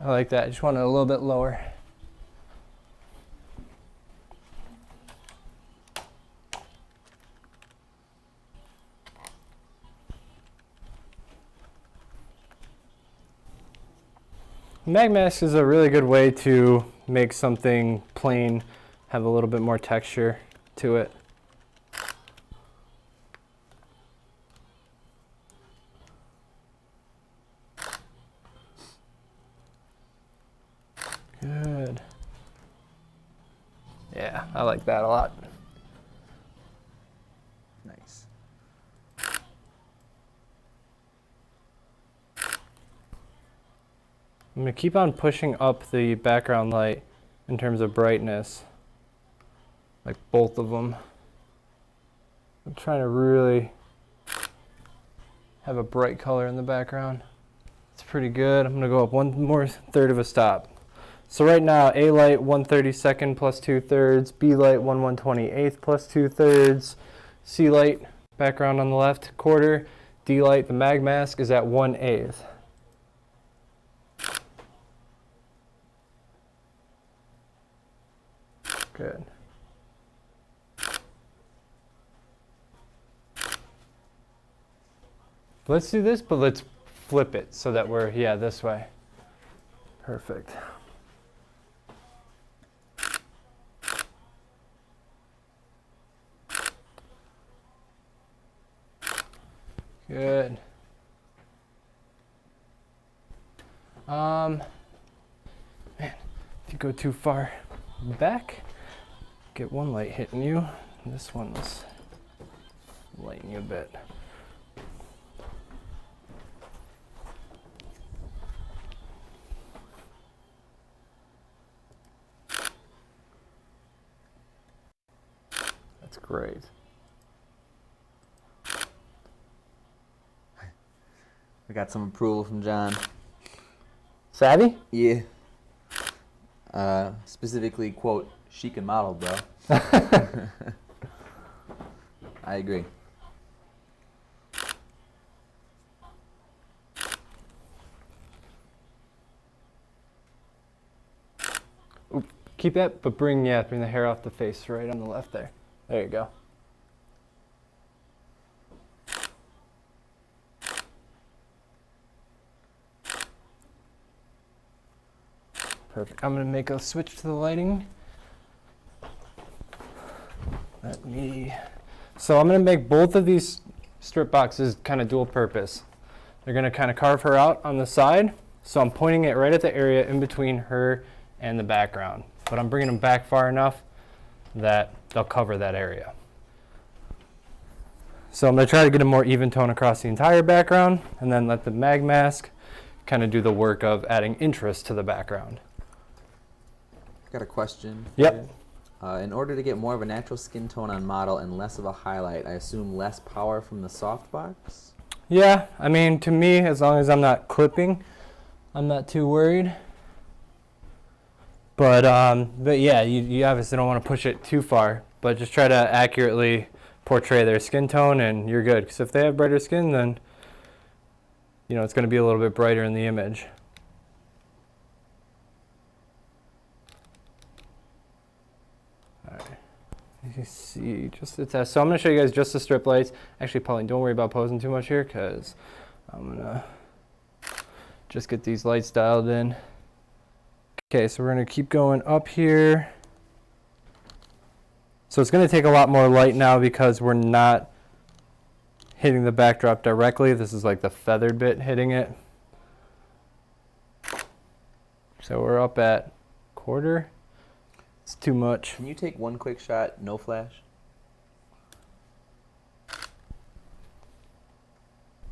I like that. I just want it a little bit lower. Mag mask is a really good way to make something plain have a little bit more texture to it. Good. Yeah, I like that a lot. Nice. I'm going to keep on pushing up the background light in terms of brightness, like both of them. I'm trying to really have a bright color in the background. It's pretty good. I'm going to go up 1/3 of a stop. So right now, A light 1/32 plus 2/3, B light 1/128 plus 2/3, C light background on the left 1/4, D light, the mag mask, is at 1/8. Good. Let's do this, but let's flip it so that we're, yeah, this way. Perfect. Good. Man, if you go too far back, get one light hitting you. This one's lighting you a bit. That's great. We got some approval from John. Savvy? Yeah. Specifically, quote, chic and model, bro. I agree. Oop, keep that, but bring the hair off the face right on the left there. There you go. Perfect. I'm going to make a switch to the lighting. So I'm going to make both of these strip boxes kind of dual purpose. They're going to kind of carve her out on the side. So I'm pointing it right at the area in between her and the background. But I'm bringing them back far enough that they'll cover that area. So I'm going to try to get a more even tone across the entire background and then let the mag mask kind of do the work of adding interest to the background. Got a question. Yep. In order to get more of a natural skin tone on model and less of a highlight, I assume less power from the softbox? Yeah, I mean, to me, as long as I'm not clipping, I'm not too worried. But yeah, you obviously don't want to push it too far, but just try to accurately portray their skin tone and you're good. Because if they have brighter skin, then, you know, it's going to be a little bit brighter in the image. All right. You see just the test. So I'm going to show you guys just the strip lights. Actually, Pauline, don't worry about posing too much here because I'm going to just get these lights dialed in. Okay, so we're going to keep going up here. So it's going to take a lot more light now because we're not hitting the backdrop directly. This is like the feathered bit hitting it. So we're up at quarter. It's too much. Can you take one quick shot, no flash?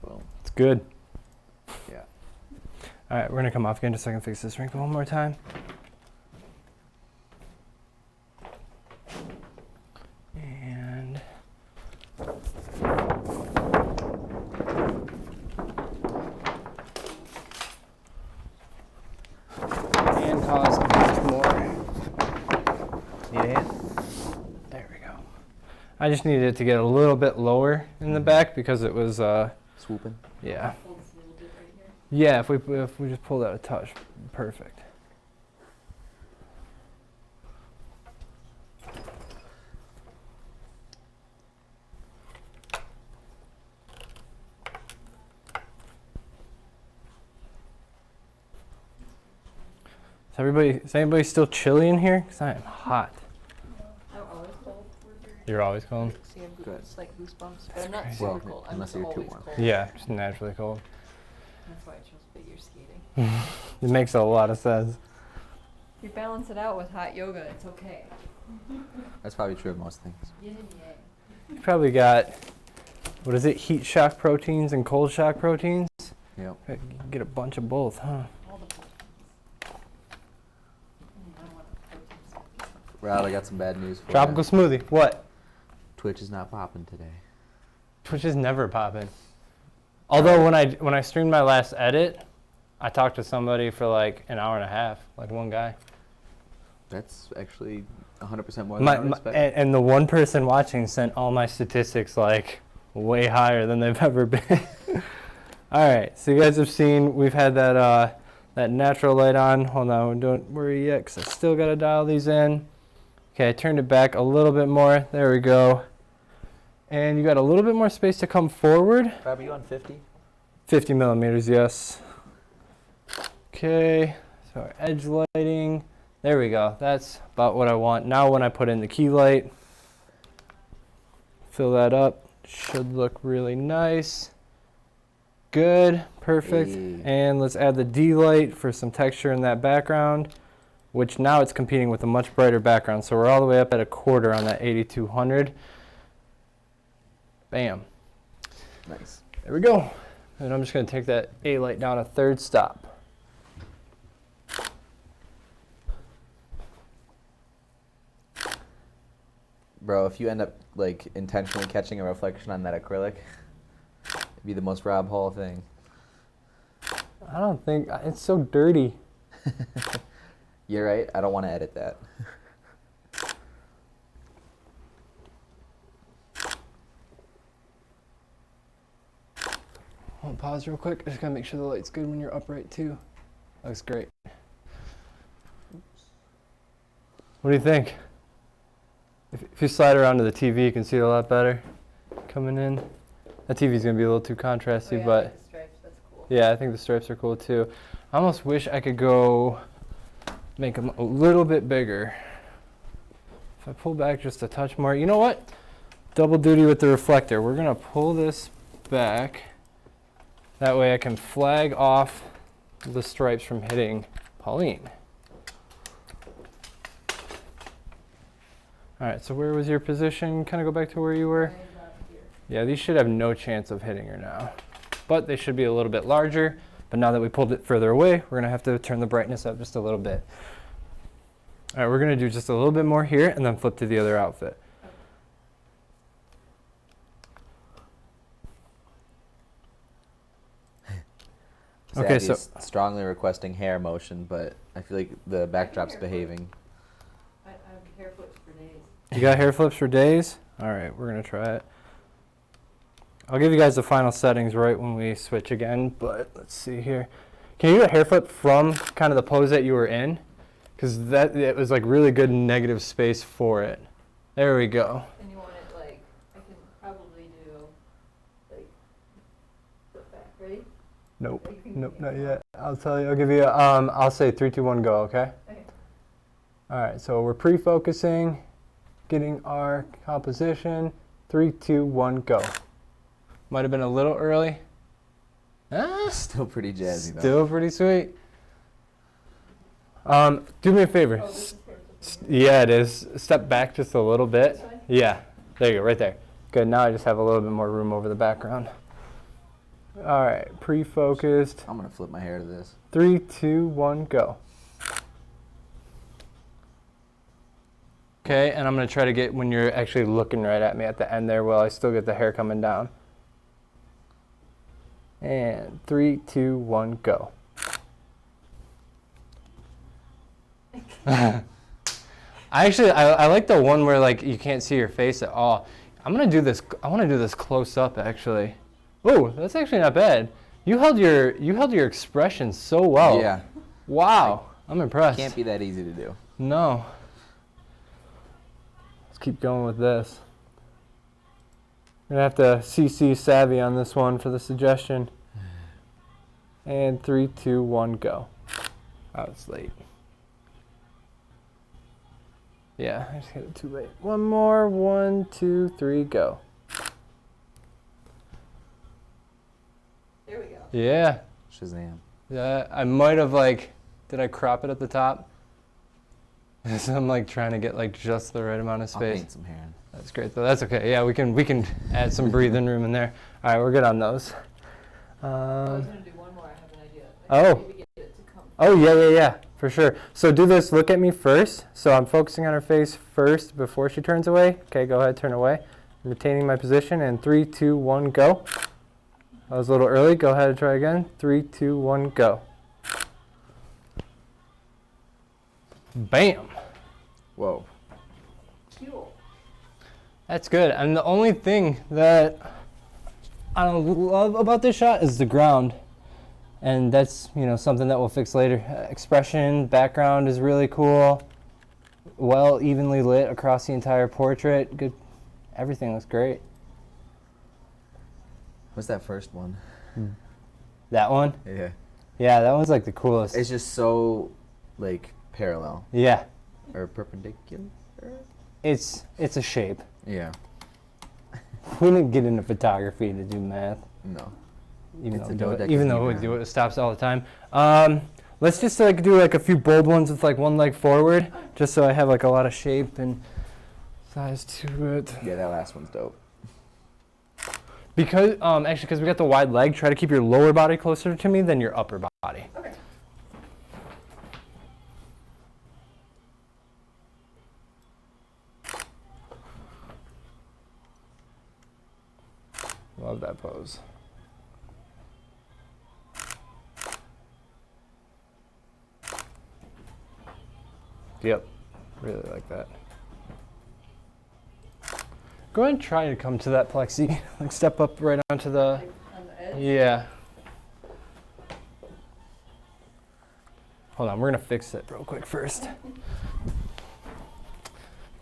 Boom. It's good. Yeah. All right, we're going to come off again just so I can fix this wrinkle one more time. And cost more. Need a hand? There we go. I just needed it to get a little bit lower in the back because it was Swooping. yeah. Hold this a little bit right here. Yeah, if we just pull that a touch, perfect. Is anybody still chilly in here? Because I am hot. I'm always cold. You're always cold? See, I'm Good. it's like goosebumps, but I'm not crazy. super Well, cold. I'm unless just you're too always warm. cold. Yeah, just naturally cold. That's why I chose figure skating. It makes a lot of sense. You balance it out with hot yoga, it's okay. That's probably true of most things. Yin and yang. You probably got, what is it, heat shock proteins and cold shock proteins? Yep. You get a bunch of both, huh? All the proteins. I want a protein smoothie. Rob, I got some bad news for Tropical you. smoothie. What? Twitch is not popping today. Twitch is never popping. Although when I streamed my last edit, I talked to somebody for like an hour and a half, like one guy. That's actually 100% more than I would expect. And the one person watching sent all my statistics like way higher than they've ever been. All right, so you guys have seen we've had that that natural light on. Hold on, don't worry yet because I still got to dial these in. Okay, I turned it back a little bit more. There we go. And you got a little bit more space to come forward. Rob, are you on 50? 50 millimeters, yes. Okay, so our edge lighting. There we go. That's about what I want. Now when I put in the key light, fill that up. Should look really nice. Good, perfect. Hey. And let's add the D light for some texture in that background, which now it's competing with a much brighter background. So we're all the way up at a quarter on that 8200. Bam. Nice. There we go. And I'm just going to take that A light down a third stop. Bro, if you end up like intentionally catching a reflection on that acrylic, it'd be the most Rob Hall thing. I don't think, it's so dirty. You're right. I don't want to edit that. Hold on, pause real quick. I just gotta make sure the light's good when you're upright too. Looks great. What do you think? If you slide around to the TV, you can see it a lot better coming in. The TV's gonna be a little too contrasty, Oh, yeah, I but like the stripes, that's cool. yeah, I think the stripes are cool too. I almost wish I could go make them a little bit bigger. If I pull back just a touch more, you know what? Double duty with the reflector. We're gonna pull this back. That way I can flag off the stripes from hitting Pauline. All right, so where was your position? Kind of go back to where you were? Right about here. Yeah, these should have no chance of hitting her now. But they should be a little bit larger. But now that we pulled it further away, we're gonna have to turn the brightness up just a little bit. All right, we're gonna do just a little bit more here and then flip to the other outfit. Okay, so Savvy's strongly requesting hair motion, but I feel like the backdrop's behaving. I have hair flips for days. You got hair flips for days? All right, we're gonna try it. I'll give you guys the final settings right when we switch again, but let's see here. Can you do a hair flip from kind of the pose that you were in? Because it was like really good negative space for it. There we go. And you want it like, I can probably do, like, flip back, ready? Nope, Or you can nope, give me not a- yet. I'll tell you, I'll give you, I'll say 3, 2, 1, go, okay? Okay. All right, so we're pre-focusing, getting our composition. 3, 2, 1, go. Might have been a little early. Ah, Still pretty jazzy though. still pretty sweet. Do me a favor. Oh, this is hair flips. Yeah, it is. Step back just a little bit. This way? Yeah, there you go, right there. Good, now I just have a little bit more room over the background. All right, pre-focused. I'm gonna flip my hair to this. 3, 2, 1, go. Okay, and I'm gonna try to get when you're actually looking right at me at the end there while I still get the hair coming down. And 3, 2, 1, go. I like the one where like you can't see your face at all. I'm gonna do this. I want to do this close up actually. Oh, that's actually not bad. You held your expression so well. Yeah. Wow, I'm impressed. Can't be that easy to do. No. Let's keep going with this. I'm gonna have to CC Savvy on this one for the suggestion. And 3, 2, 1, go. Oh, it's late. Yeah, I just hit it too late. One more. 1, 2, 3, go. There we go. Yeah. Shazam. Yeah, I might have did I crop it at the top? So I'm like trying to get like just the right amount of I'll space. paint some hair. That's great though. That's okay. Yeah, we can add some breathing room in there. All right, we're good on those. I was gonna do one more, I have an idea. Oh. Maybe get it to come. Oh yeah, for sure. So do this. Look at me first. So I'm focusing on her face first before she turns away. Okay, go ahead, turn away. I'm retaining my position. And 3, 2, 1, go. I was a little early. Go ahead and try again. 3, 2, 1, go. Bam. Whoa. Cool. That's good. And the only thing that I don't love about this shot is the ground. And that's, something that we'll fix later. Expression, background is really cool. Well, evenly lit across the entire portrait. Good. Everything looks great. What's that first one? That one? Yeah. Yeah, that one's like the coolest. It's just so parallel Yeah. or perpendicular. It's a shape. Yeah. We didn't get into photography to do math. No. Even It's though, a we do it, dodecahedron. even though we do it with stops all the time. Let's just do a few bold ones with one leg forward, just so I have a lot of shape and size to it. Yeah, that last one's dope. Because because we got the wide leg, try to keep your lower body closer to me than your upper body. Okay. Love that pose. Yep, really like that. Go ahead and try to come to that plexi. Step up right onto the. Like on the edge. Yeah. Hold on, we're gonna fix it real quick first. Go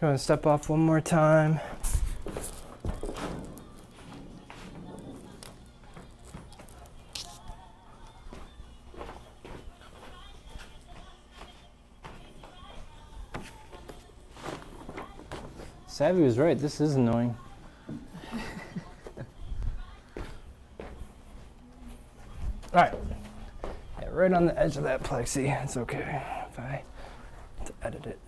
ahead and step off one more time. Savvy was right, this is annoying. Alright. Yeah, right on the edge of that plexi. It's okay if I have to edit it.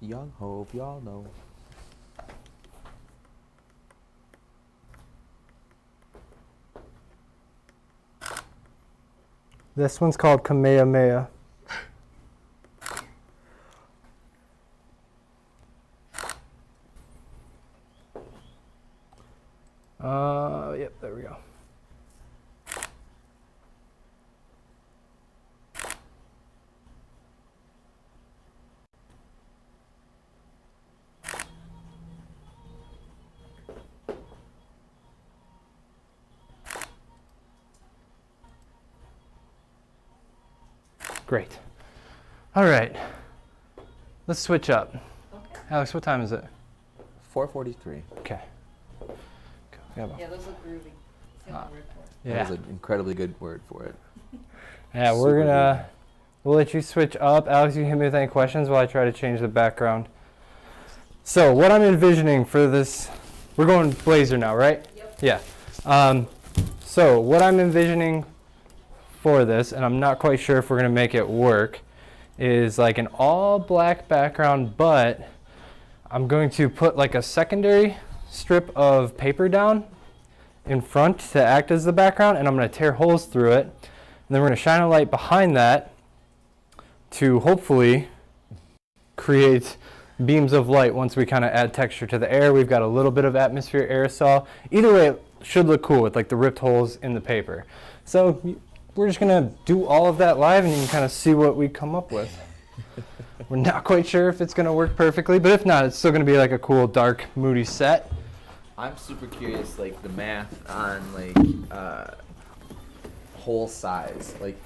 Young hope, y'all know. This one's called Kamehameha. Yep, there we go. Great. All right. Let's switch up. Okay. Alex, what time is it? 4:43. Okay. Yeah, those look groovy. That's the only word for it. Yeah. That was an incredibly good word for it. Yeah, we'll let you switch up. Alex, you can hit me with any questions while I try to change the background. So what I'm envisioning for this, we're going blazer now, right? Yep. Yeah. So what I'm envisioning for this, and I'm not quite sure if we're gonna make it work, is like an all black background, but I'm going to put like a secondary strip of paper down in front to act as the background, and I'm gonna tear holes through it. And then we're gonna shine a light behind that to hopefully create beams of light once we kind of add texture to the air. We've got a little bit of atmosphere aerosol. Either way, it should look cool with like the ripped holes in the paper. So we're just gonna do all of that live and you can kind of see what we come up with. We're not quite sure if it's gonna work perfectly, but if not, it's still gonna be like a cool, dark, moody set. I'm super curious, like the math on like hole size, like.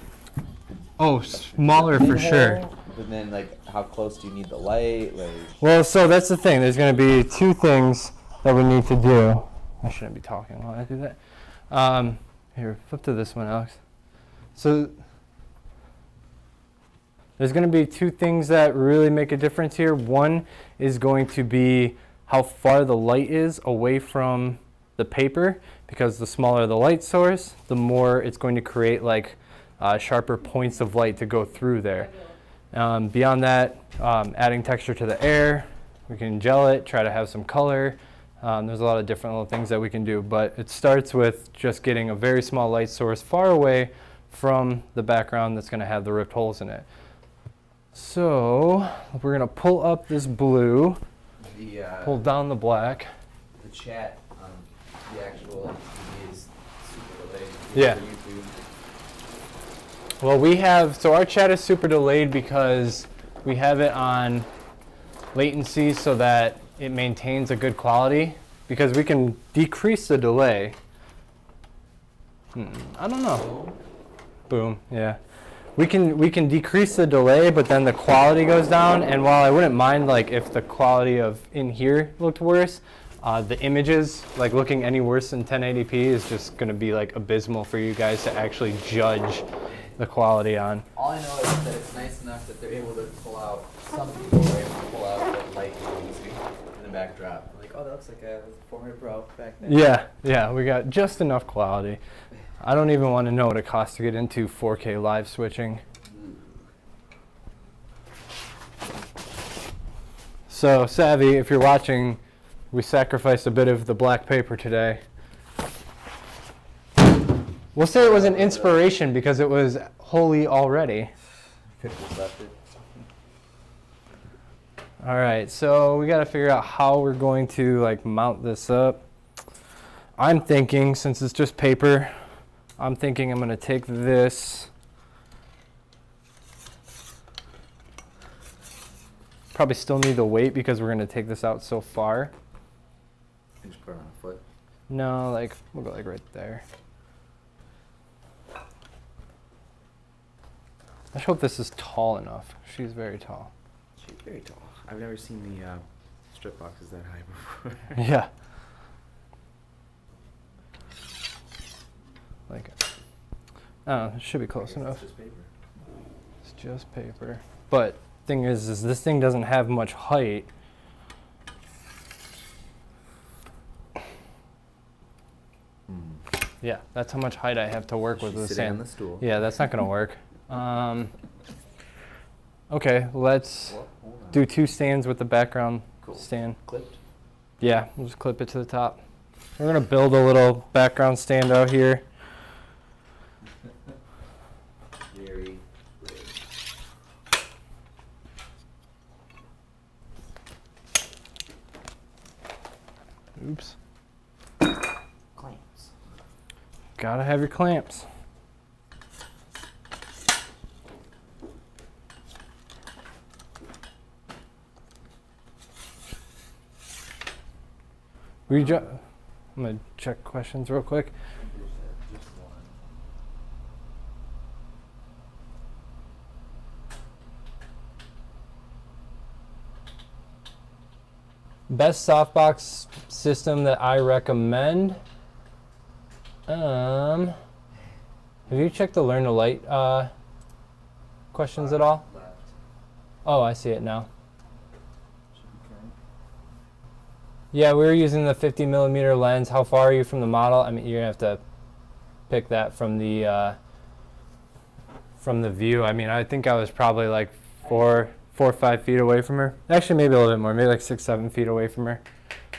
Oh, smaller for sure. But then, like, how close do you need the light? Like. Well, so that's the thing. There's going to be two things that we need to do. I shouldn't be talking while I do that. Here, flip to this one, Alex. So there's going to be two things that really make a difference here. One is going to be how far the light is away from the paper, because the smaller the light source, the more it's going to create like sharper points of light to go through there. Beyond that, adding texture to the air, we can gel it, try to have some color. There's a lot of different little things that we can do, but it starts with just getting a very small light source far away from the background that's going to have the ripped holes in it. So we're going to pull up this blue, pull down the black. The chat on the actual TV is super delayed. Yeah. Well, we have, so our chat is super delayed because we have it on latency so that it maintains a good quality, because we can decrease the delay. I don't know. Boom, yeah. We can decrease the delay, but then the quality goes down, and while I wouldn't mind like if the quality of in here looked worse, the images, like looking any worse than 1080p is just gonna be like abysmal for you guys to actually judge the quality on. All I know is that it's nice enough that they're able to pull out, some people are able to pull out the light in the backdrop. I'm like, oh, that looks like a 400 Pro back then. Yeah, we got just enough quality. I don't even want to know what it costs to get into 4K live switching. So, Savvy, if you're watching, we sacrificed a bit of the black paper today. We'll say it was an inspiration because it was holy already. All right, so we got to figure out how we're going to like mount this up. I'm thinking, since it's just paper, I'm thinking I'm going to take this. Probably still need the weight because we're going to take this out so far. You just put it on a foot. No, like we'll go like right there. I just hope this is tall enough. She's very tall. She's very tall. I've never seen the strip boxes that high before. Yeah. Like, it should be close enough. It's just paper. It's just paper. But thing is this thing doesn't have much height. Yeah, that's how much height I have to work with She's the sitting on sand. the stool. Yeah, that's not gonna work. Okay, let's do two stands with the background stand. Clipped. Yeah, we'll just clip it to the top. We're gonna build a little background stand out here. Very brave. Oops. Clamps. Gotta have your clamps. I'm gonna check questions real quick. Best softbox system that I recommend. Have you checked the Learn to Light questions at all? Left. Oh, I see it now. Yeah, we were using the 50 millimeter lens. How far are you from the model? I mean, you're gonna have to pick that from the view. I mean, I think I was probably like 4 or 5 feet away from her. Actually, maybe a little bit more, maybe like 6, 7 feet away from her.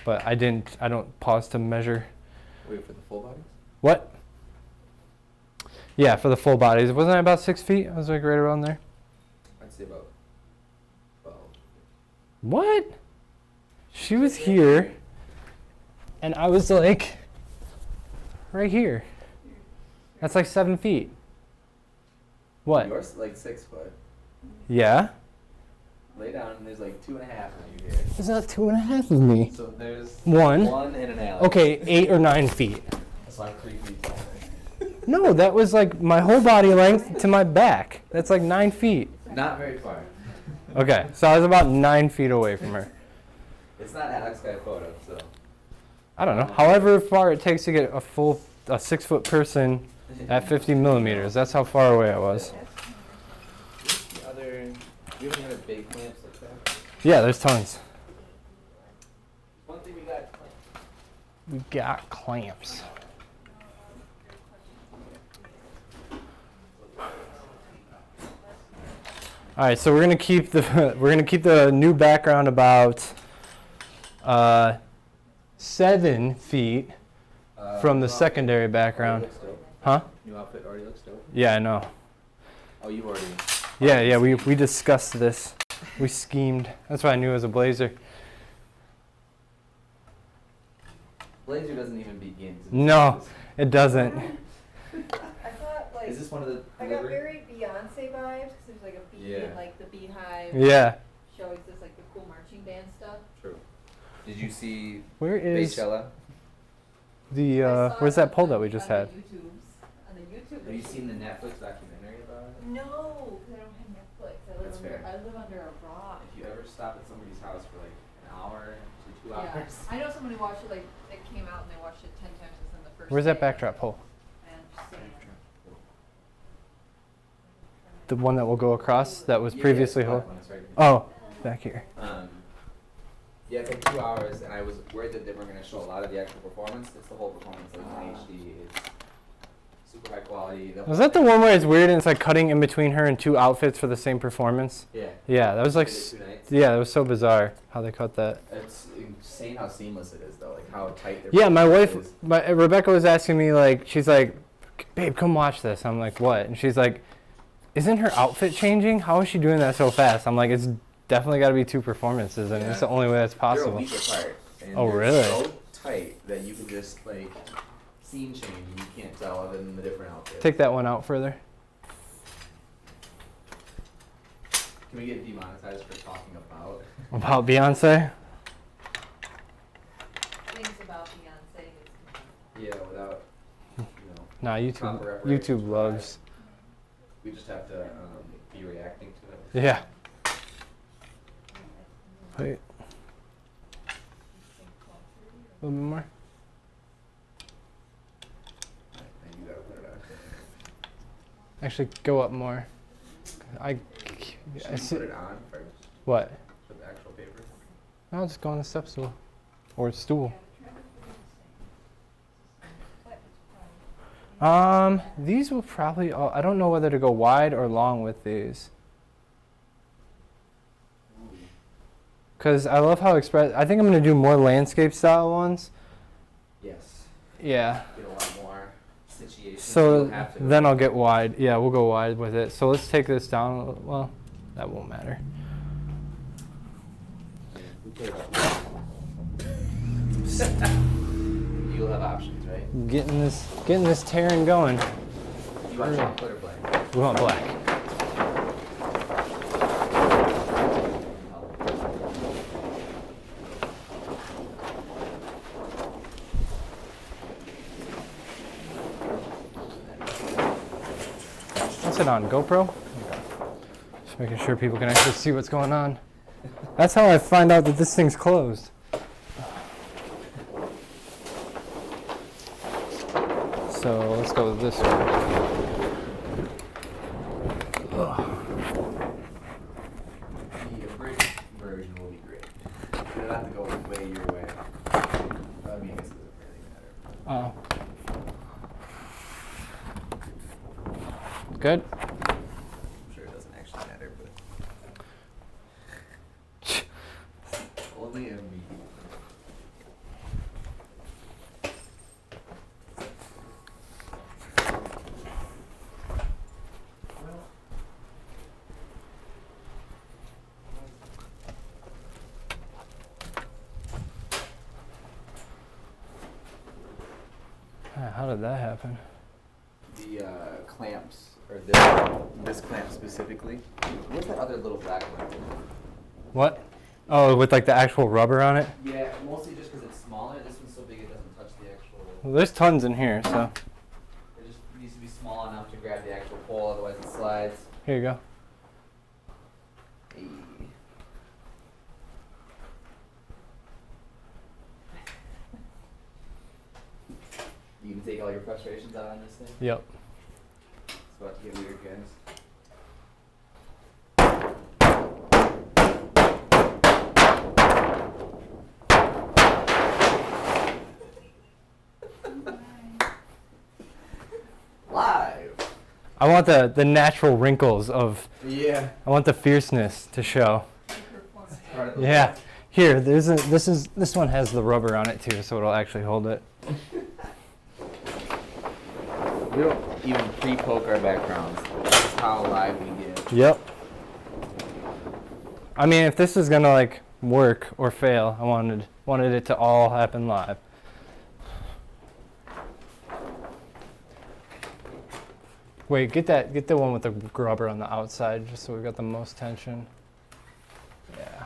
But I don't pause to measure. Wait for the full bodies? What? Yeah, for the full bodies. Wasn't I about 6 feet? I was like right around there. I'd say about 12. What? She was here, and I was like right here. That's like 7 feet. What? Yours like 6 foot. Yeah? Lay down and there's like 2.5 of you here. There's not 2.5 of me. So there's One. 1 and an alley. Okay, 8 or 9 feet. That's like 3 feet tall. No, that was like my whole body length to my back. That's like 9 feet. Not very far. Okay, so I was about 9 feet away from her. It's not Alex guy photo, so. I don't know. However far it takes to get a 6 foot person at 50 millimeters. That's how far away I was. The other, do you have any other big clamps like that? Yeah, there's tons. One thing we got. We got clamps. All right, so we're gonna keep the new background about 7 feet from the secondary background. Huh? New outfit already looks dope. Yeah, I know. Oh, you already. Yeah, we discussed this. We schemed. That's why I knew it was a blazer. Blazer doesn't even begin. No, it doesn't. I thought like Is this one of the? I got very Beyonce vibes because there's like a bee Yeah. and like the beehive. Yeah. Showing this like the cool marching band stuff. True. Did you see Where is Beychella? the I saw where's it that pole on that the- we just on had? The YouTubes. On the YouTube. Have you seen the Netflix documentary about it? No, because I don't have Netflix. That's fair. I live under a rock. If you ever stop at somebody's house for like an hour to 2 Yeah. hours. I know somebody watched it like it came out and they watched it 10 times within the first. Where's that day. backdrop pole? And just saying. The one that will go across that was previously yeah, held. it's right here. Oh, back here. Yeah, it's like 2 hours, and I was worried that they were going to show a lot of the actual performance. It's the whole performance, like in HD. It's super high quality. Was that the one where it's weird and it's like cutting in between her and 2 outfits for the same performance? Yeah. Yeah, that was like, They did 2 nights. yeah, that was so bizarre how they cut that. It's insane how seamless it is, though. Like how tight their Yeah, my performance wife, is. Rebecca was asking me like, she's like, babe, come watch this. I'm like, what? And she's like, isn't her outfit changing? How is she doing that so fast? I'm like, it's definitely got to be 2 performances, and it's the only way that's They're a possible. week apart. And Oh, they're really? so tight that you can just like scene change and you can't tell other than the different outfits. Take that one out further. Can we get demonetized for talking about? About Beyonce? Things about Beyonce. Yeah, without, you know, Nah, proper YouTube reparations. loves. We just have to be reacting to it. Yeah. Wait. A little bit more. And you gotta put it on. Actually, go up more. I Should we see. put it on first? What? The actual paper? I'll just go on the step stool. Or stool. These will probably, I don't know whether to go wide or long with these. Because I love how I think I'm going to do more landscape style ones. Yes. Yeah. Get a lot more situations. So You'll have to go then I'll get wide. Yeah, we'll go wide with it. So let's take this down a little. Well, that won't matter. We put it up. You'll have options, right? Getting this tearing going. You want chocolate or black? We want black. What's it on? GoPro? Just making sure people can actually see what's going on. That's how I find out that this thing's closed. So let's go with this one. The abridged version will be great. You'll have to go way your way. I mean, I guess it doesn't really matter. Good? I'm sure it doesn't actually matter, but only in me. How did that happen? The clamps, or this clamp specifically. What's that other little black one? What? Oh, with like the actual rubber on it? Yeah, mostly just because it's smaller. This one's so big it doesn't touch the actual. Well, there's tons in here, so It just needs to be small enough to grab the actual pole, otherwise it slides. here you go. Hey. You can take all your frustrations out on this thing. Yep. It's about to get weird, guys. Live. I want the natural wrinkles of, Yeah. I want the fierceness to show. Part of the Yeah. Here, this one has the rubber on it too, so it'll actually hold it. We don't even pre-poke our backgrounds. That's how live we get. Yep. I mean, if this is gonna like work or fail, I wanted it to all happen live. Wait, get the one with the rubber on the outside, just so we've got the most tension. Yeah.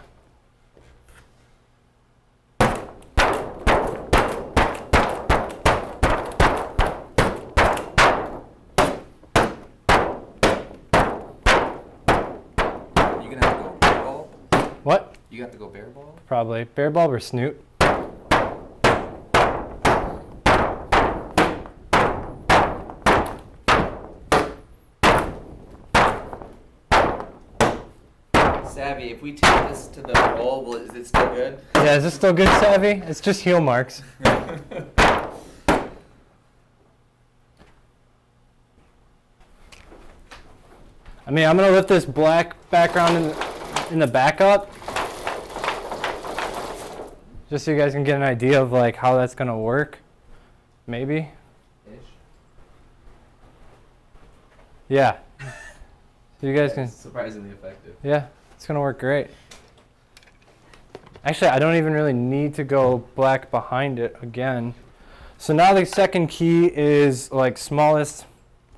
You gonna have to go bare ball? What? You have to go bare ball? Probably bare bulb or snoot. Savvy, if we take this to the roll, is it still good? Yeah, is this still good, Savvy? It's just heel marks. I mean, I'm gonna lift this black background in the back up, just so you guys can get an idea of like how that's gonna work. Maybe. Ish. Yeah. So you guys can. Surprisingly effective. Yeah, it's gonna work great. Actually, I don't even really need to go black behind it again. So now the second key is like smallest,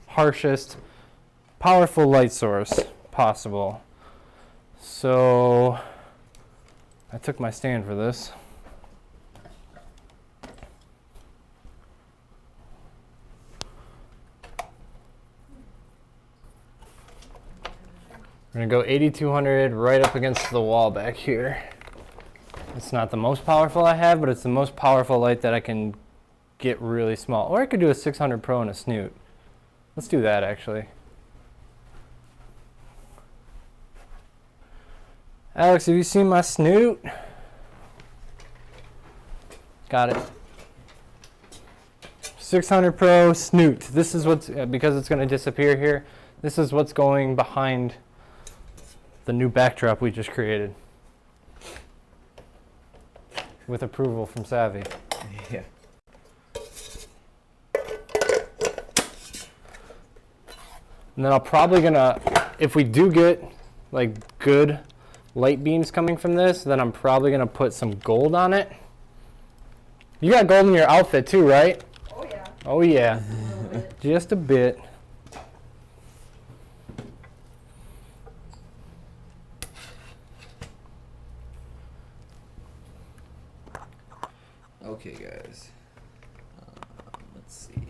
harshest, powerful light source possible. So I took my stand for this. We're gonna go 8200 right up against the wall back here. It's not the most powerful I have, but it's the most powerful light that I can get really small. Or I could do a 600 Pro and a snoot. Let's do that actually. Alex, have you seen my snoot? Got it. 600 Pro snoot. This is what's, because it's gonna disappear here, this is what's going behind the new backdrop we just created. With approval from Savvy. Yeah. And then I'll probably gonna, if we do get like good light beams coming from this, then I'm probably gonna put some gold on it. You got gold in your outfit too, right? Oh yeah. Oh yeah, A little bit. just a bit. Okay, guys. Let's see.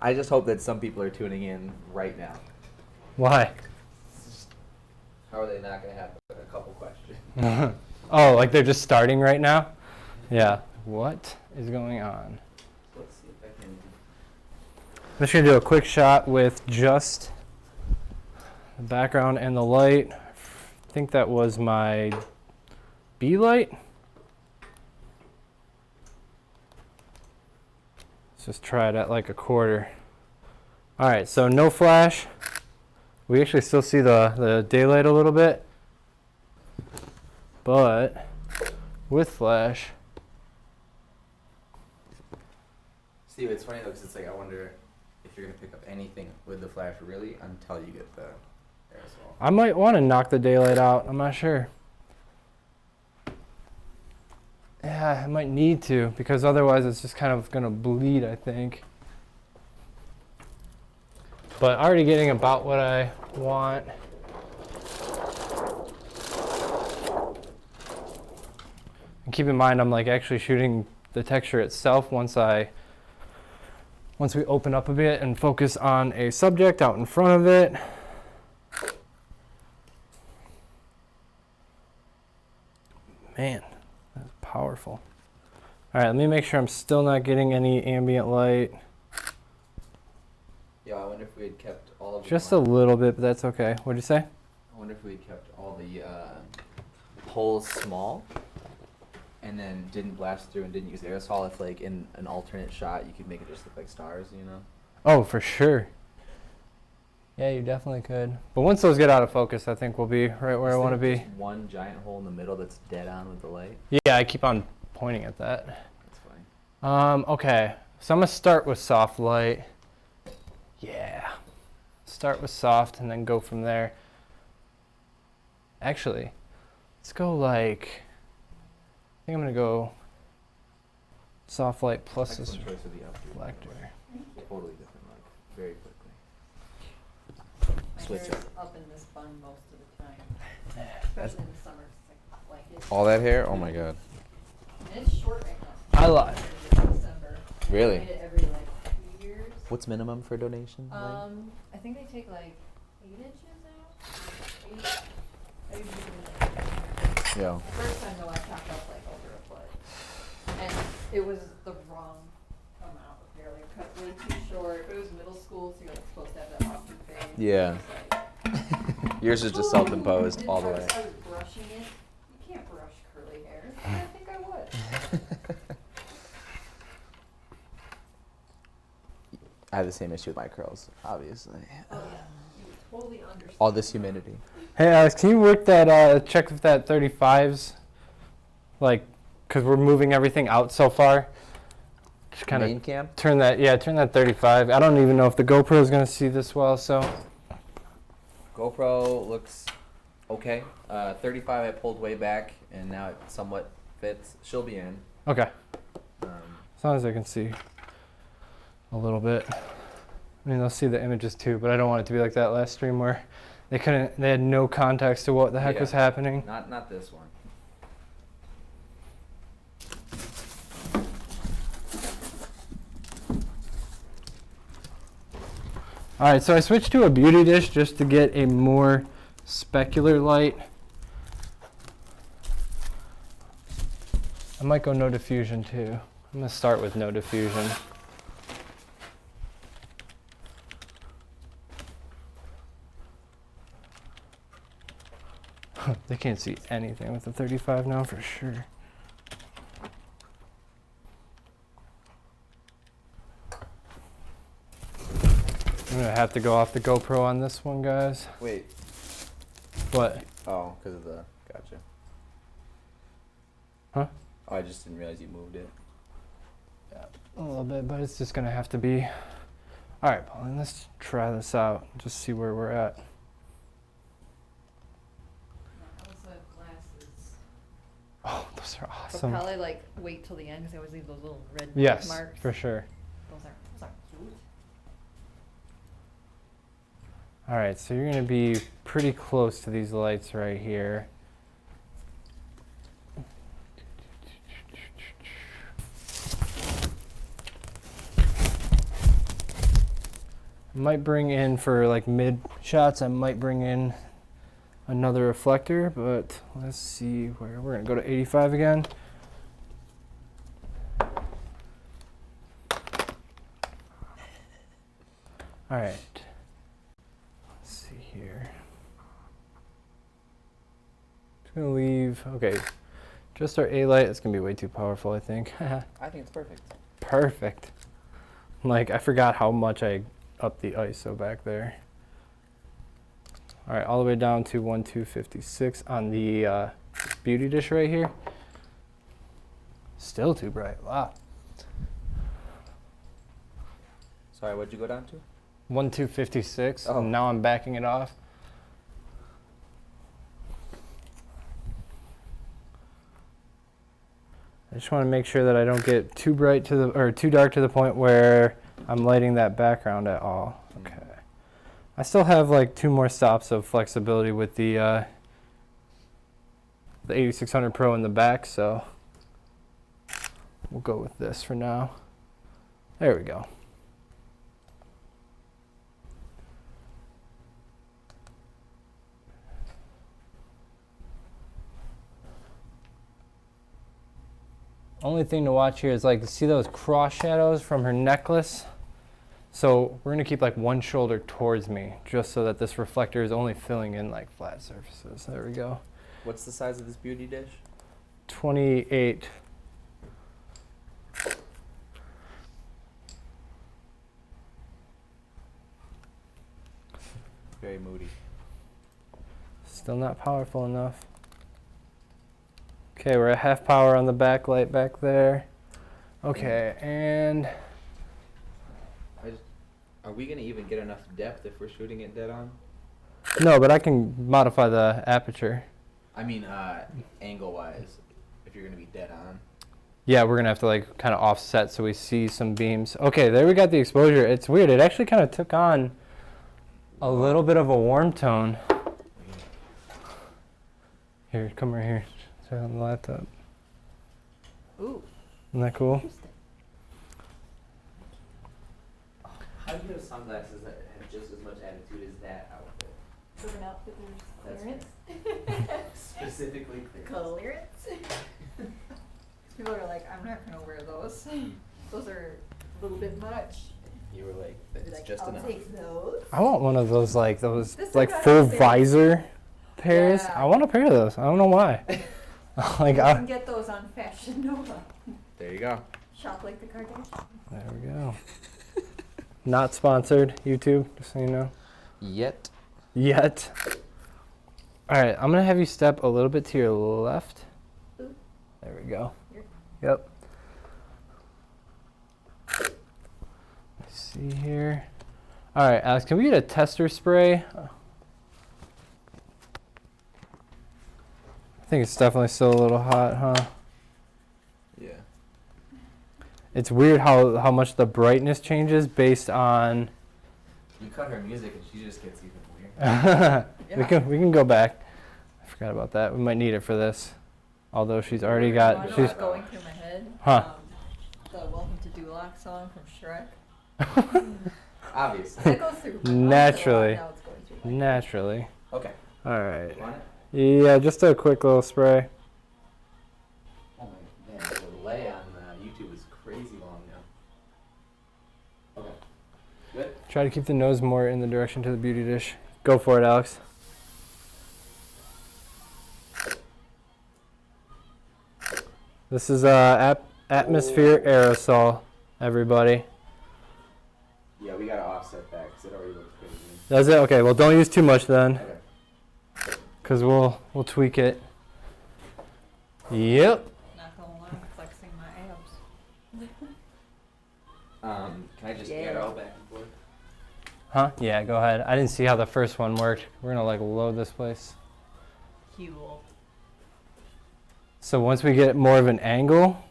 I just hope that some people are tuning in right now. Why? How are they not going to have a couple questions? Oh, like they're just starting right now? Yeah. What is going on. Let's see if I can. I'm just gonna do a quick shot with just the background and the light. I think that was my B light. Let's just try it at like a quarter. All right, so no flash. We actually still see the daylight a little bit, but with flash. See, it's funny though, because it's like I wonder if you're gonna pick up anything with the flash really until you get the aerosol. I might want to knock the daylight out. I'm not sure. Yeah, I might need to because otherwise it's just kind of gonna bleed, I think. But already getting about what I want. And keep in mind, I'm like actually shooting the texture itself once we open up a bit and focus on a subject out in front of it. Man, that's powerful. All right, let me make sure I'm still not getting any ambient light. Yeah, I wonder if we had kept all of Just a little bit, but that's okay. What'd you say? I wonder if we had kept all the holes small and then didn't blast through and didn't use aerosol. If like in an alternate shot you could make it just look like stars, you know? Oh, for sure. Yeah, you definitely could. But once those get out of focus, I think we'll be right where I want to be. Just one giant hole in the middle that's dead on with the light. Yeah, I keep on pointing at that. That's funny. Okay, so I'm gonna start with soft light. Yeah. Start with soft and then go from there. Actually, let's go like, I think I'm gonna go soft light plus this Excellent choice of the updo. reflector. Totally different look, very quickly. My Switch hair's up. up in this bun most of the time, especially in the summer. It's like it. All that hair? Oh my god. And it's short right now. I lied. December. I Really? made it every like 2 years. What's minimum for donation? I think they take like 8 inches out. 8. I usually do like Yeah. the first time though I chopped up like over a foot. And it was the wrong amount of hair. Like cut way too short. It was middle school, so you're like supposed to have that off your face. Yeah. It's like, Yours is just self-imposed all the way. I was brushing it. You can't brush curly hair. I think I would. I have the same issue with my curls, obviously. Oh yeah. You totally understand. All this humidity. Hey Alex, can you work that, check if that 35's, like, cause we're moving everything out so far. Just kind Main of cam? turn that 35. I don't even know if the GoPro is gonna see this well, so. GoPro looks okay. 35 I pulled way back, and now it somewhat fits. She'll be in. Okay, Um, as long as I can see a little bit. I mean, they'll see the images too, but I don't want it to be like that last stream where they had no context to what the heck Yeah. was happening. not this one. All right, so I switched to a beauty dish just to get a more specular light. I might go no diffusion too. I'm gonna start with no diffusion. They can't see anything with the 35 now for sure. I'm gonna have to go off the GoPro on this one, guys. Wait. What? Oh, because of the. Gotcha. Huh? Oh, I just didn't realize you moved it. A little bit, but it's just gonna have to be. All right, Pauline, let's try this out. Just see where we're at. Also glasses. Oh, those are But awesome. probably like wait till the end because they always leave those little red Yes, marks. for sure. Those are cute. All right, so you're gonna be pretty close to these lights right here. Might bring in for like mid shots, I might bring in another reflector, but let's see where we're gonna go to 85 again. All right. Let's see here. Just gonna leave. Okay. Just our A light. It's gonna be way too powerful, I think. I think it's perfect. Perfect. Like, I forgot how much I upped the ISO back there. All right, all the way down to 1256 on the beauty dish right here. Still too bright. Wow. Sorry, what'd you go down to? 1256. Oh. And now I'm backing it off. I just want to make sure that I don't get too bright to the or too dark to the point where I'm lighting that background at all. Okay. I still have like 2 more stops of flexibility with the 8600 Pro in the back, so we'll go with this for now. There we go. Only thing to watch here is like, see those cross shadows from her necklace? So we're gonna keep like one shoulder towards me just so that this reflector is only filling in like flat surfaces. There we go. What's the size of this beauty dish? 28. Very moody. Still not powerful enough. Okay, we're at half power on the backlight back there. Okay, and Are we gonna even get enough depth if we're shooting it dead on? no, but I can modify the aperture. I mean, angle-wise, if you're gonna be dead on. Yeah, we're gonna have to like kind of offset so we see some beams. Okay, there we got the exposure. It's weird. It actually kind of took on a little bit of a warm tone. Here, come right here. Turn on the laptop. Ooh, Isn't that cool? interesting. How do you have sunglasses that have just as much attitude as that outfit? For an outfit, there's That's clearance. Specifically clear. Clearance. People are like, I'm not gonna wear those. Those are a little bit much. You were like, Be it's like, just I'll enough. take those. I want one of those like those This like is full what I'm visor pairs. Yeah. I want a pair of those. I don't know why. Like You I, can get those on Fashion Nova. There you go. Shop like the Kardashians. there we go. Not sponsored, YouTube, just so you know. Yet. Yet. All right, I'm gonna have you step a little bit to your left. Ooh. There we go. Here. Yep. Let's see here. All right, Alex, can we get a tester spray? I think it's definitely still a little hot, huh? Yeah. It's weird how much the brightness changes based on. You cut her music and she just gets even weird. We can go back. I forgot about that. We might need it for this. Although she's already You got. wanna know She's what's going through my head? Huh. The Welcome to Duloc song from Shrek. Obviously. That goes through my mind Naturally. a lot, now it's going through my naturally. Okay. All right. Want it? Yeah, just a quick little spray. Oh my man, the delay on YouTube is crazy long now. Okay. Good? Try to keep the nose more in the direction to the beauty dish. Go for it, Alex. This is atmosphere aerosol, everybody. Yeah, we gotta offset that because it already looks crazy. Does it? Okay, well don't use too much then, Okay. because we'll tweak it. Yep. Not gonna lie, flexing my abs. Can I just Yeah. arrow back and forth? Huh? Yeah, go ahead. I didn't see how the first one worked. We're gonna like load this place. Cool. So once we get more of an angle,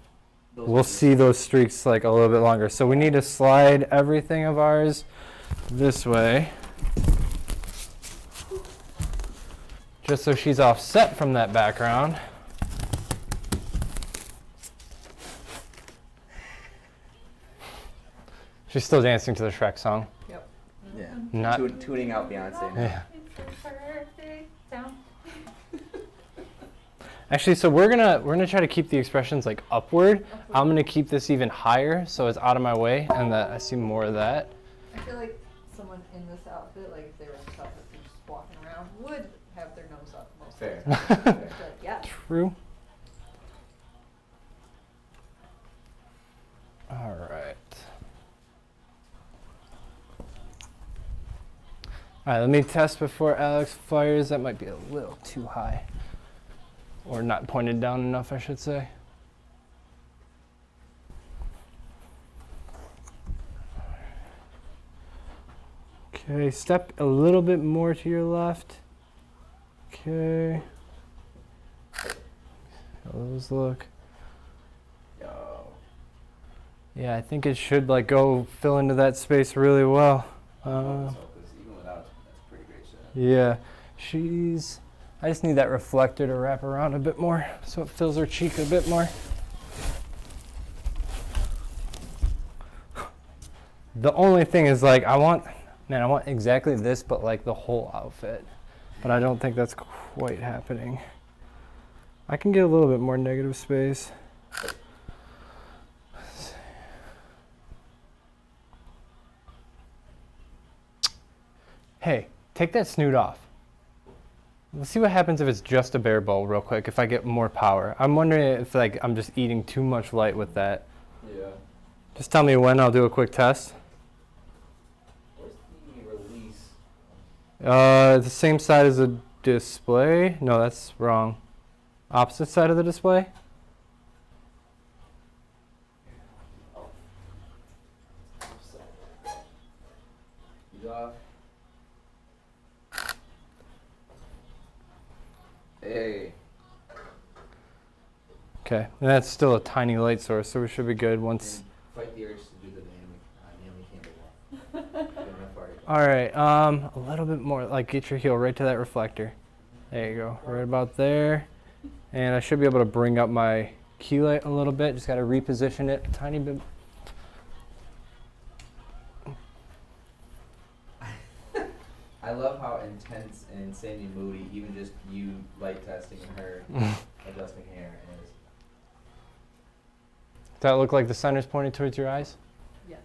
we'll see those streaks like a little bit longer. So we need to slide everything of ours this way. Just so she's offset from that background. She's still dancing to the Shrek song. Yep. Yeah. Not. Tuning out Beyonce. Yeah. It's a perfect sound. Actually, so we're gonna try to keep the expressions like upward. I'm gonna keep this even higher so it's out of my way and that I see more of that. I feel like someone in this outfit, like if they were in this outfit, just walking around, would have their nose up most Fair. of the time. Like, yeah. True. All right. All right, let me test before Alex fires. That might be a little too high. Or not pointed down enough, I should say. Okay, step a little bit more to your left. Okay. How those look? Yo. Yeah, I think it should like go fill into that space really well. Even without, that's a pretty great shot. Yeah, I just need that reflector to wrap around a bit more so it fills her cheek a bit more. The only thing is like I want exactly this, but like the whole outfit. But I don't think that's quite happening. I can get a little bit more negative space. Hey, take that snoot off. Let's see what happens if it's just a bare bowl real quick, if I get more power. I'm wondering if like I'm just eating too much light with that. Yeah. Just tell me when, I'll do a quick test. Where's the release? The same side as the display. No, that's wrong. Opposite side of the display. He's off. Hey. Okay, and that's still a tiny light source, so we should be good once. And fight the urge to do the Naomi candle wall. All right, a little bit more, like get your heel right to that reflector. There you go, right about there. And I should be able to bring up my key light a little bit, just gotta reposition it a tiny bit. I love how intense and insanely moody even just you light testing and her adjusting hair is. Does that look like the center's pointed towards your eyes? Yes.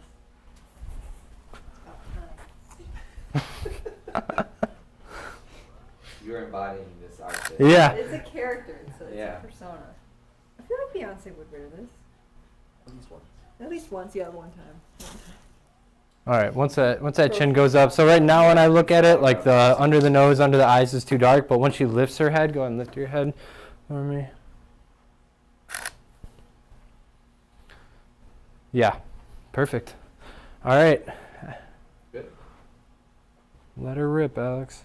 You're embodying this outfit. Yeah. It's a character, so it's Yeah. a persona. I feel like Beyonce would wear this. At least once. At least once, yeah, one time. All right, once that chin goes up. So right now when I look at it, like the under the nose, under the eyes is too dark, but once she lifts her head, go ahead and lift your head for me. Yeah, perfect. All right. Good. Let her rip, Alex.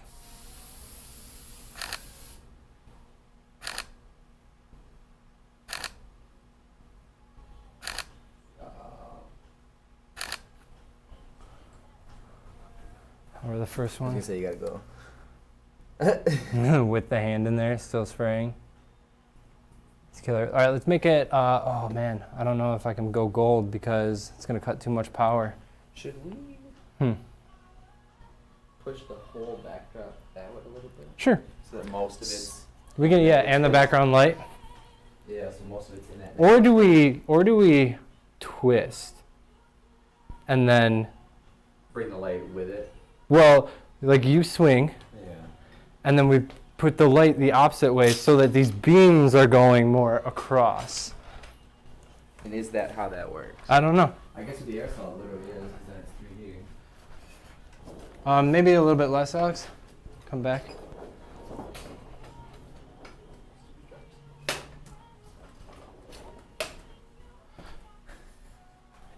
Or the first I was one gonna say you gotta go. with the hand in there, still spraying. It's killer. All right, let's make it. Oh man, I don't know if I can go gold because it's gonna cut too much power. Should we push the whole backdrop that way a little bit? Sure. So that most of it's We can, yeah, and the background light. yeah, so most of it's in that. Or do we twist and then, Bring the light with it. well, like you swing Yeah. and then we put the light the opposite way so that these beams are going more across. And is that how that works? I don't know. I guess with the aerosol it literally is, because then it's 3D. Maybe a little bit less, Alex. Come back.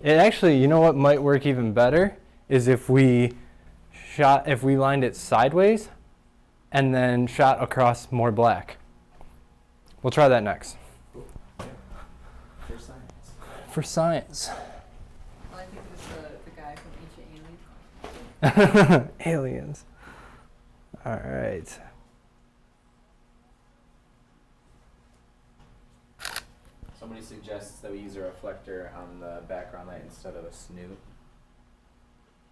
It actually, you know what might work even better is if we lined it sideways and then shot across more black. We'll try that next. For science. For science. Well, I think it was the guy from Ancient Aliens. Aliens. All right. Somebody suggests that we use a reflector on the background light instead of a snoot.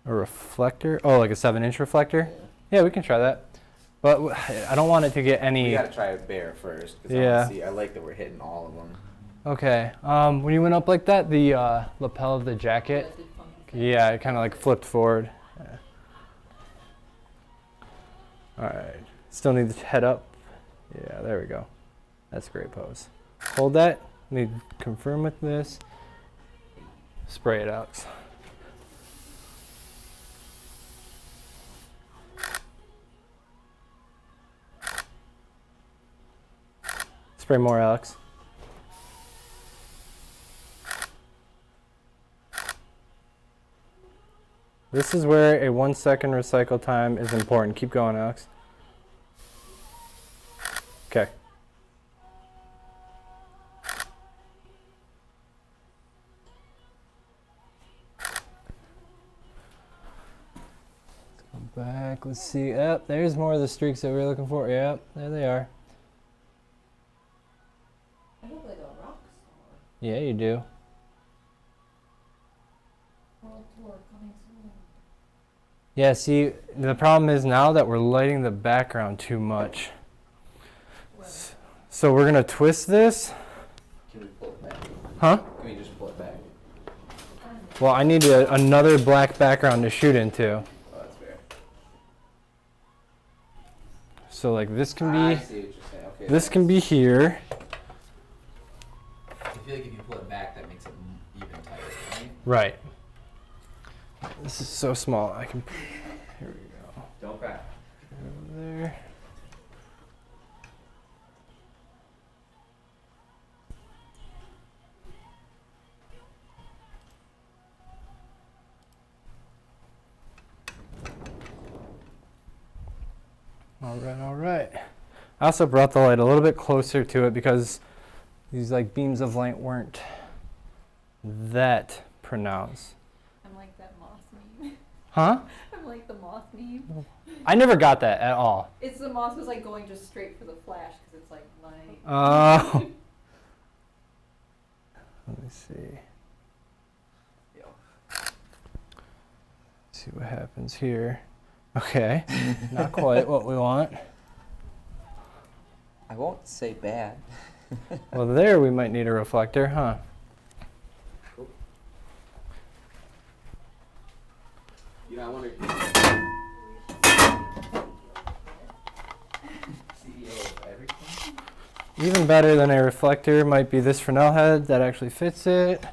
A reflector? Oh, like a 7-inch reflector? Yeah, we can try that. But I don't want it to get We any. gotta try it bare first, because Yeah. I like that we're hitting all of them. Okay. When you went up like that, the lapel of the jacket, That did funky thing. yeah, it kind of like flipped forward. Yeah. All right. Still need the head up. Yeah, there we go. That's a great pose. Hold that. Need to confirm with this. Spray it, Alex. Spray more, Alex. This is where a 1 second recycle time is important. Keep going, Alex. Okay. Let's go back. Let's see. Yep, there's more of the streaks that we were looking for. Yep, there they are. I look like a rock star. Yeah, you do. World tour coming soon. Yeah, see, the problem is now that we're lighting the background too much. So we're gonna twist this. Can we pull it back? Huh? Can we just pull it back? Well, I need another black background to shoot into. Oh, that's fair. So like this can I be, see what you're saying. Okay. this can be here. I feel like if you pull it back, that makes it even tighter, right? Right. This is so small. I can. Here we go. Don't crack. Over there. All right, all right. I also brought the light a little bit closer to it because these like beams of light weren't that pronounced. I'm like that moth meme. Huh? I'm like the moth meme. I never got that at all. It's the moth was like going just straight for the flash because it's like light. Oh. Let me see. See what happens here. Okay, not quite what we want. I won't say bad. Well, there we might need a reflector, huh? You know, I wonder. CEO of everything. Even better than a reflector might be this Fresnel head that actually fits it.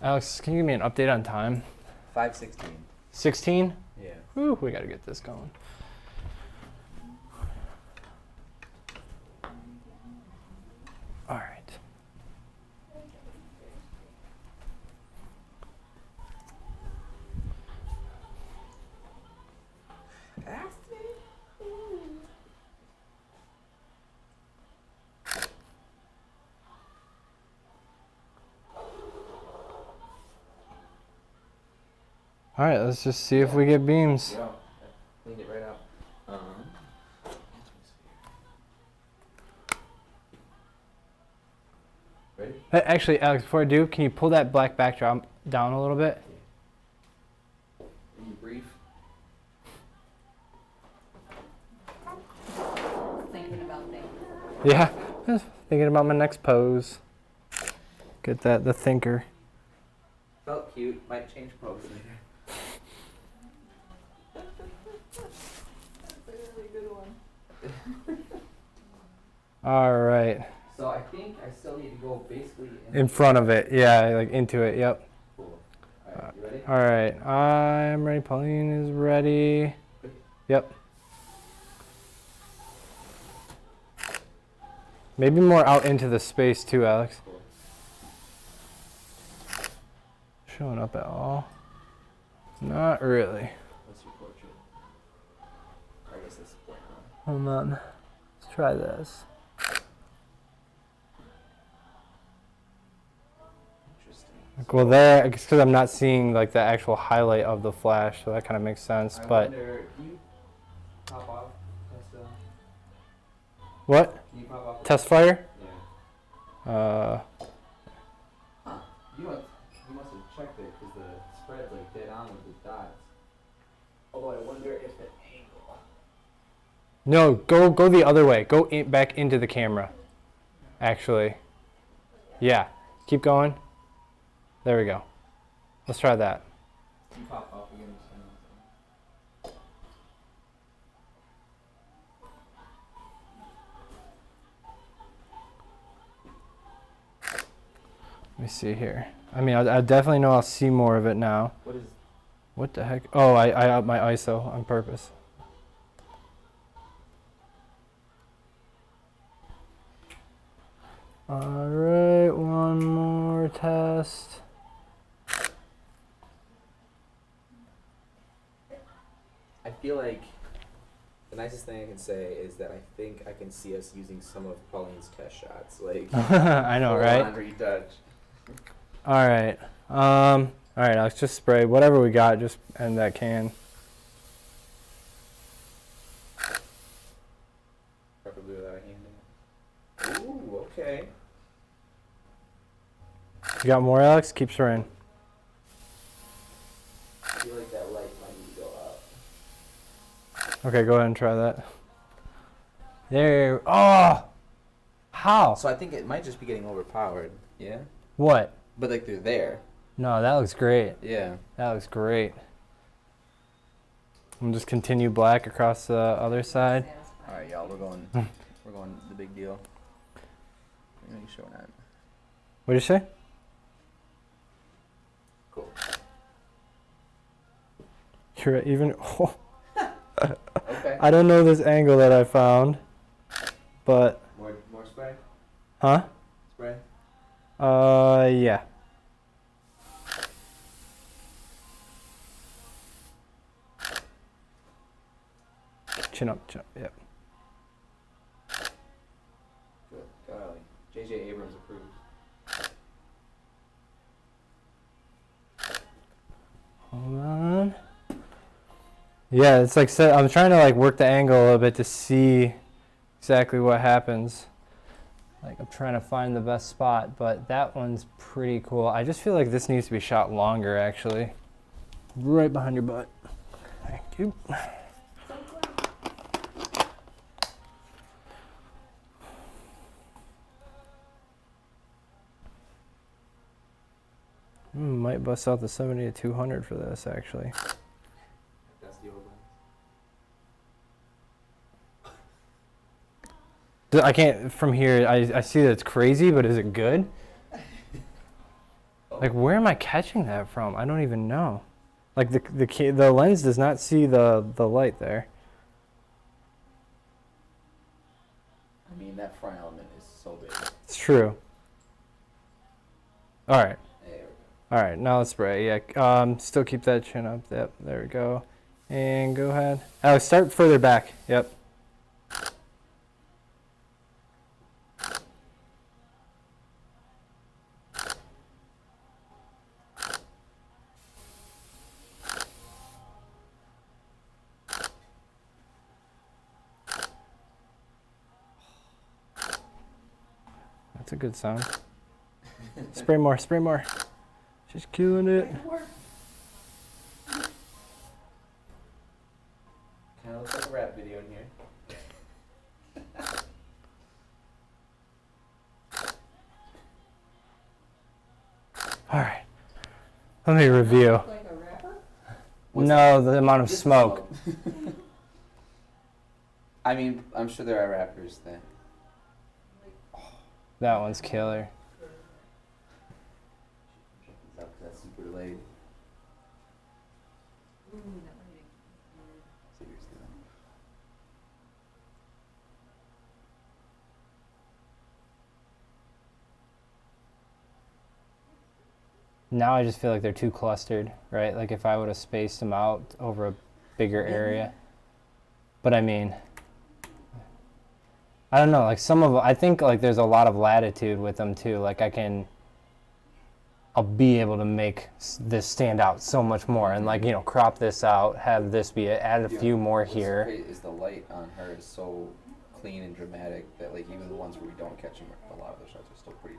Alex, can you give me an update on time? 5:16. 16? Yeah. Whew, we gotta get this going. All right. All right, let's just see if we get beams. Yeah. Cleaned it right out. Ready? Hey, actually, Alex, before I do, can you pull that black backdrop down a little bit? Are you brief? Thinking about things. Yeah, just thinking about my next pose. Get that, the thinker. Felt cute. Might change pose later. That's a really good one. All right, So I think I still need to go basically in front of it. Yeah, like into it. Yep. Cool. Alright, you ready? All right, I'm ready. Pauline is ready. Yep. Maybe more out into the space too, Alex. Cool. Showing up at all? Not really. What's your portrait? I guess that's the point, huh? Hold on. Let's try this. Interesting. Well, there, because I'm not seeing like the actual highlight of the flash, so that kind of makes sense. I But wonder, can you pop off? Test, what? can you pop off? Test fire? Yeah. You must have checked it because the spread's like dead on with the dots. Although I wonder if the angle. No, go the other way. Go back into the camera. Actually, yeah. Keep going. There we go. Let's try that. Can you pop off again? Just Let me see here. I mean, I definitely know I'll see more of it now. What is? What the heck? Oh, I upped my ISO on purpose. All right, one more test. I feel like the nicest thing I can say is that I think I can see us using some of Pauline's test shots. Like, I know, right? Laundry touch. All right. All right, let's just spray whatever we got, just end that can. Preferably without a hand in it. Ooh, okay. You got more, Alex? Keep spraying. I feel like that light might need to go up. Okay, go ahead and try that. There. Oh! How? So I think it might just be getting overpowered. Yeah? What? But like they're there. No, that looks great. Yeah. That looks great. I'm just continue black across the other side. All right, y'all. We're going the big deal. Let me show that. What did you say? Cool. You're even. Oh. Okay. I don't know this angle that I found, but. More spray? Huh? Spray? Yeah. Chin up, yep. Good. Golly. J.J. Abrams approved. Hold on. Yeah, it's like, I'm trying to like work the angle a little bit to see exactly what happens. Like I'm trying to find the best spot, but that one's pretty cool. I just feel like this needs to be shot longer actually. Right behind your butt. Thank you. Might bust out the 70 to 200 for this actually. That's the old one. I can't, from here, I see that it's crazy, but is it good? Like, where am I catching that from? I don't even know. Like, the lens does not see the light there. I mean, that front element is so big. It's true. All right. There we go. All right, now let's spray. Yeah, still keep that chin up. Yep, there we go. And go ahead. Alex, start further back. Yep. That's a good sound. Spray more, spray more. Just killing it. Kind of looks like a rap video in here. All right. Let me review. Like a rapper? No, the amount of Just smoke. I mean, I'm sure there are rappers that. That one's killer. That's super delayed. Ooh, that lighting. Seriously. Now I just feel like they're too clustered, right? Like if I would have spaced them out over a bigger area. But I mean, I don't know, like some of them, I think like there's a lot of latitude with them too. Like I'll be able to make this stand out so much more and like, you know, crop this out, have this be it, add a few more What's here. great is the light on her is so clean and dramatic that like even the ones where we don't catch them, a lot of the shots are still pretty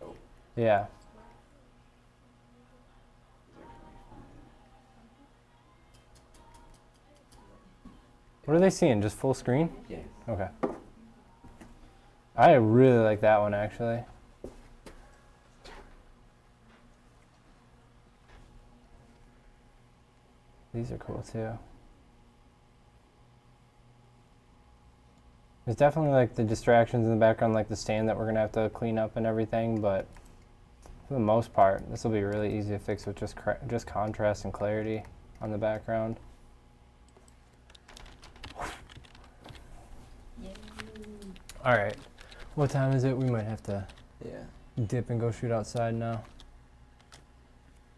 dope. Yeah. What are they seeing? Just full screen? Yeah. Okay. I really like that one actually. These are cool too. There's definitely like the distractions in the background, like the stand that we're gonna have to clean up and everything, but for the most part. This will be really easy to fix with just contrast and clarity on the background. All right, what time is it? We might have to dip and go shoot outside now.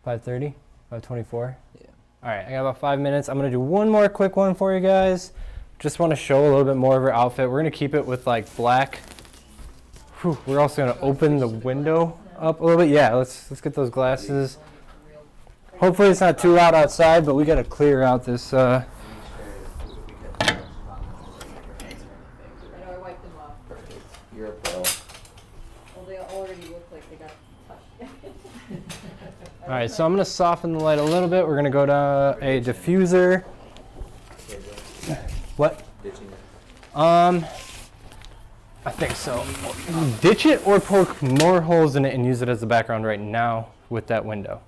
5:30, 5:24. Yeah. All right, I got about 5 minutes. I'm gonna do one more quick one for you guys. Just want to show a little bit more of her outfit. We're gonna keep it with like black. Whew, we're also gonna open the window up a little bit. Yeah, let's get those glasses. Hopefully it's not too loud outside, but we gotta clear out this. I know I wiped them off. You're a pro. Well, they already look like they got touched. All right, so I'm gonna soften the light a little bit. We're gonna go to a diffuser. What? Ditching it. I think so. Ditch it or poke more holes in it and use it as the background right now with that window.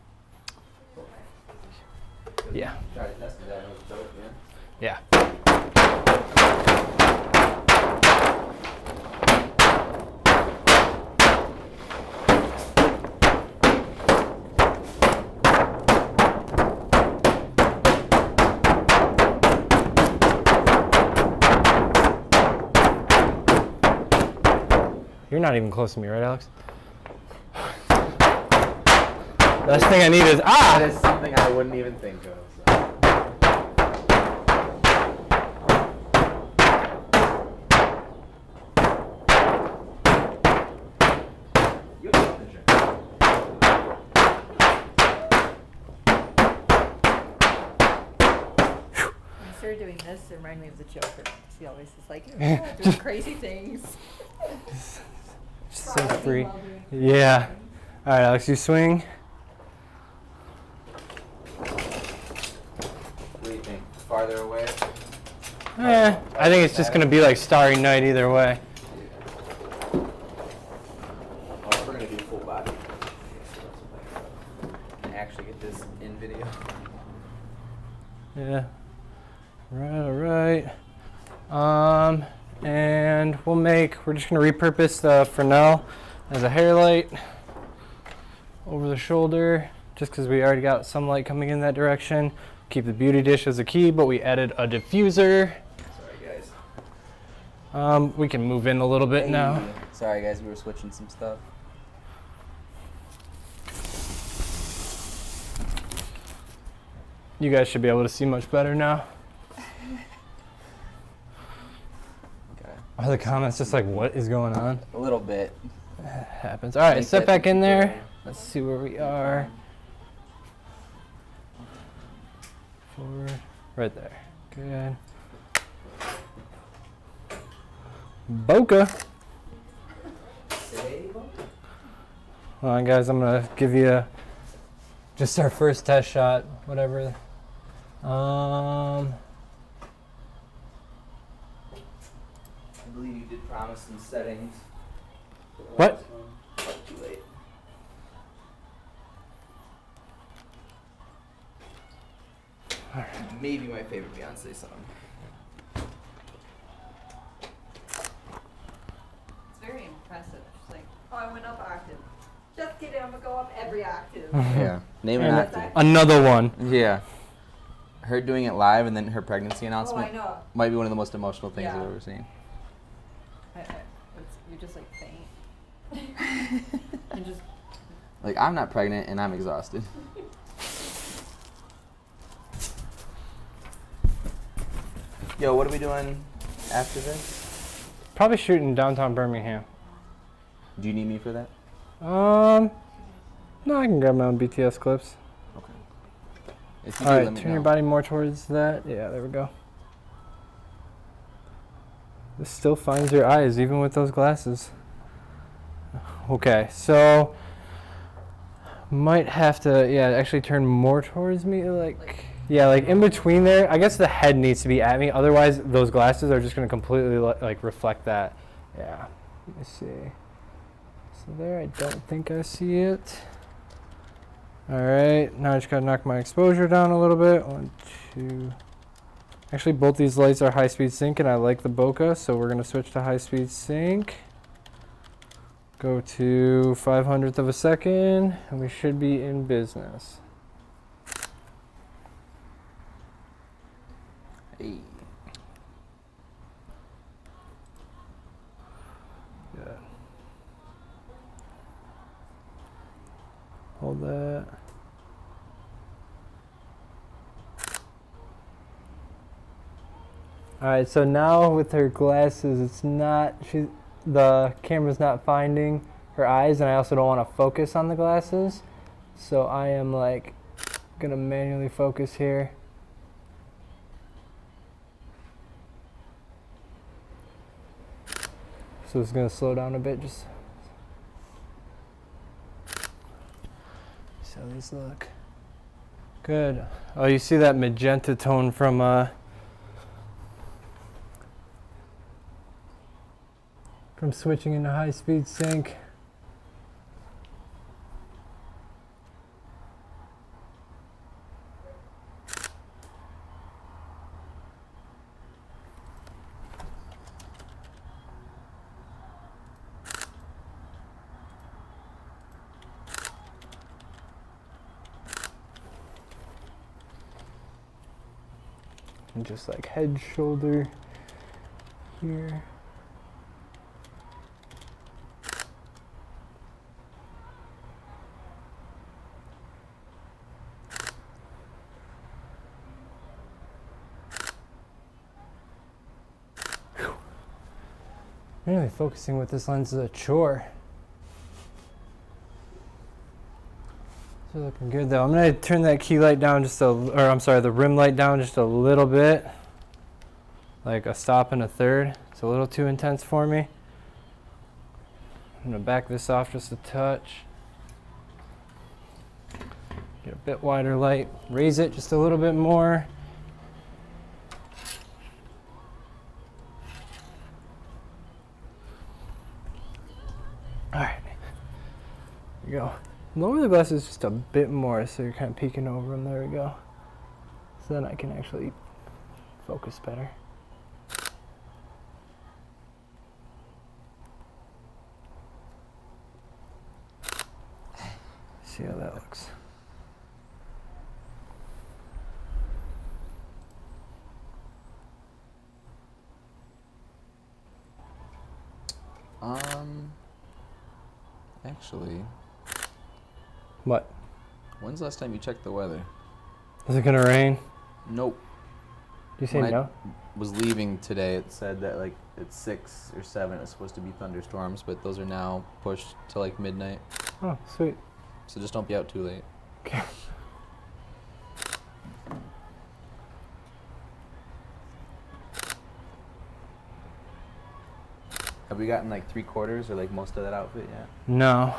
Yeah. Try to test it out. It was dope, yeah. Yeah. You're not even close to me, right, Alex? Last thing I need is That is something I wouldn't even think of. So. You have something to drink. When I started doing this, it reminded me of the Joker. He always is like, oh, doing crazy things. so free. Yeah. All right, Alex, you swing. What do you think? Farther away? I think it's just gonna be like Starry Night either way. Oh, we're gonna do full body. And actually get this in video. Yeah. Right, all right. And we're just gonna repurpose the Fresnel as a hair light over the shoulder, just because we already got some light coming in that direction. Keep the beauty dish as a key, but we added a diffuser. Sorry, guys. We can move in a little bit now. Sorry, guys. We were switching some stuff. You guys should be able to see much better now. Okay. Are the comments just like, what is going on? A little bit. Happens. All right, Make step that back in there. diffuser. Let's see where we are. Forward. Right there. Good. Bokeh. Hold on, guys. I'm going to give you just our first test shot, whatever. I believe you did promise some settings. What? Too late. Maybe my favorite Beyonce song. It's very impressive. She's like, oh, I went up octave. Just kidding, I'm gonna go up every octave. Yeah. Name an And octave. another one. Yeah. Her doing it live and then her pregnancy Oh, announcement I know. might be one of the most emotional things Yeah. I've ever seen. You're just like faint. You just. Like, I'm not pregnant and I'm exhausted. Yo, what are we doing after this? Probably shooting downtown Birmingham. Do you need me for that? No, I can grab my own BTS clips. Okay. If you All do, right, let me turn your know. body more towards that. Yeah, there we go. This still finds your eyes, even with those glasses. Okay, so might have to, yeah, actually turn more towards me, like yeah, like in between there. I guess the head needs to be at me, otherwise those glasses are just going to completely like reflect that. Yeah, let me see. So there, I don't think I see it. All right, now I just got to knock my exposure down a little bit. 1, 2. Actually, both these lights are high-speed sync, and I like the bokeh, so we're going to switch to high-speed sync. Go to 500th of a second, and we should be in business. Hey. Good. Hold that. All right, so now with her glasses, the camera's not finding her eyes, and I also don't want to focus on the glasses. So I am like gonna manually focus here. So it's gonna slow down a bit, just see how these look. Good. Oh, you see that magenta tone from switching into high-speed sync. And just like head, shoulder here. Really focusing with this lens is a chore. So looking good though. I'm gonna turn that key light down the rim light down just a little bit. Like a stop and a third. It's a little too intense for me. I'm gonna back this off just a touch. Get a bit wider light. Raise it just a little bit more. Alright, here we go. Lower the glasses just a bit more so you're kind of peeking over them. There we go. So then I can actually focus better. See how that looks. Actually, What? when's the last time you checked the weather? Is it gonna rain? Nope. Do you say When I no? was leaving today, it said that like at 6 or 7 it was supposed to be thunderstorms, but those are now pushed to like midnight. Oh, sweet. So just don't be out too late. Okay. Have we gotten like 3/4 or like most of that outfit yet? No.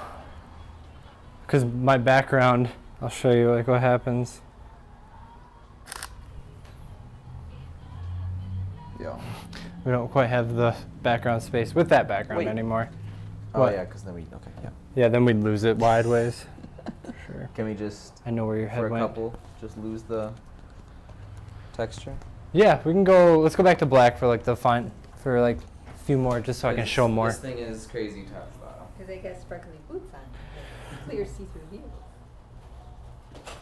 Because my background, I'll show you like what happens. Yeah. We don't quite have the background space with that background Wait. anymore. Oh What? yeah, because then okay, yeah. Yeah, then we'd lose it wide ways. For sure. Can we just I know where your head for a went. couple just lose the texture? Yeah, we can go. Let's go back to black for like for like a few more, just so I can show more. This thing is crazy top to bottom. Because they got sparkly boots on. Clear see-through heels.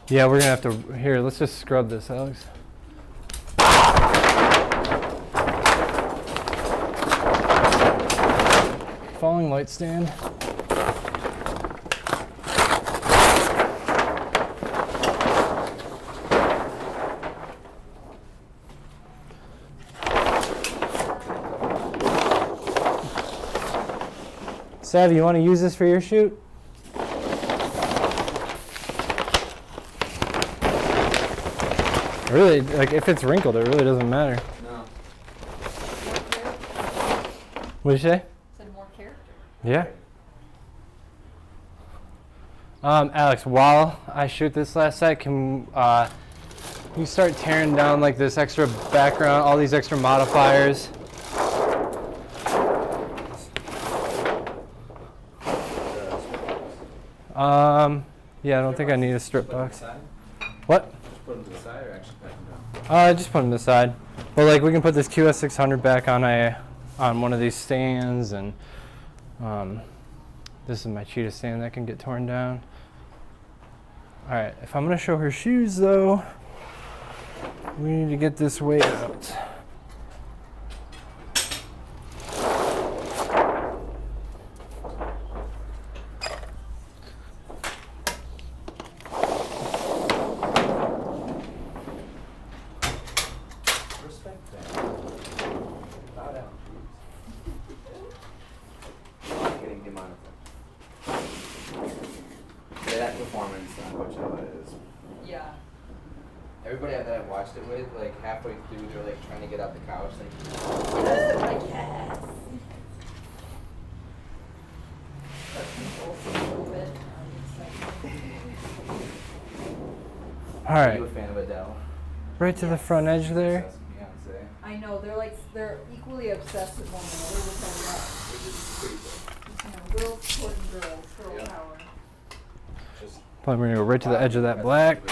Yeah, we're gonna have to. Here, let's just scrub this, Alex. Falling light stand. Savvy, you want to use this for your shoot? Really, like if it's wrinkled, it really doesn't matter. No. What'd you say? Said more character. Yeah. Alex, while I shoot this last set, can you start tearing down like this extra background, all these extra modifiers? Yeah, I don't think I need a strip box. What? Just put them to the side or actually pack them down? Just put them aside. Well, like we can put this QS600 back on one of these stands, and This is my cheetah stand that can get torn down. All right, if I'm gonna show her shoes though, we need to get this weight out. Respect that. Bow down, please. Not getting demonetized. Yeah, that performance on Coachella is. Yeah. Everybody that I watched it with, like halfway through, they're like trying to get off the couch, like. Like, yes. Let me also a little bit. All Are you a right, fan of Adele? right to the front edge there. Obsessed with Beyonce, I know, they're equally obsessed with one another, which which is pretty cool. I love. You know, girls supporting girls, girl Yeah. power. Just Probably we're gonna go right to the edge of that black. It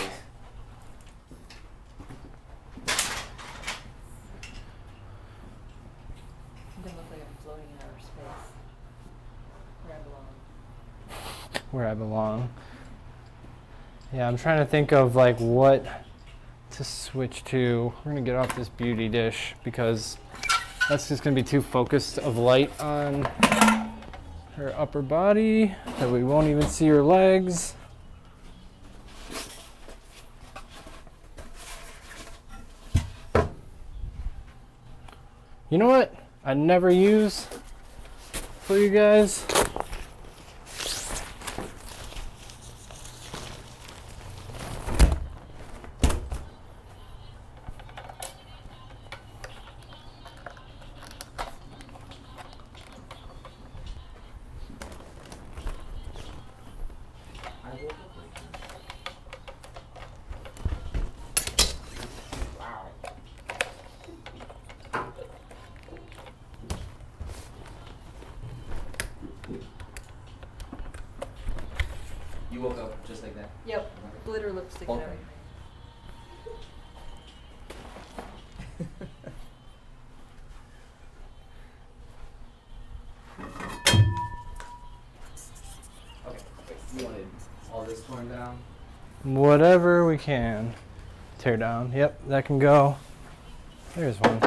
doesn't look like I'm floating in outer space. Where I belong. Where I belong. Yeah, I'm trying to think of like what to switch to. We're gonna get off this beauty dish because that's just gonna be too focused of light on her upper body that we won't even see her legs. You know what? I never use for you guys. You woke up just like that. Yep, glitter lipstick Okay. and everything. Okay. Wait, you wanted all this torn down? Whatever we can tear down. Yep, that can go. There's one.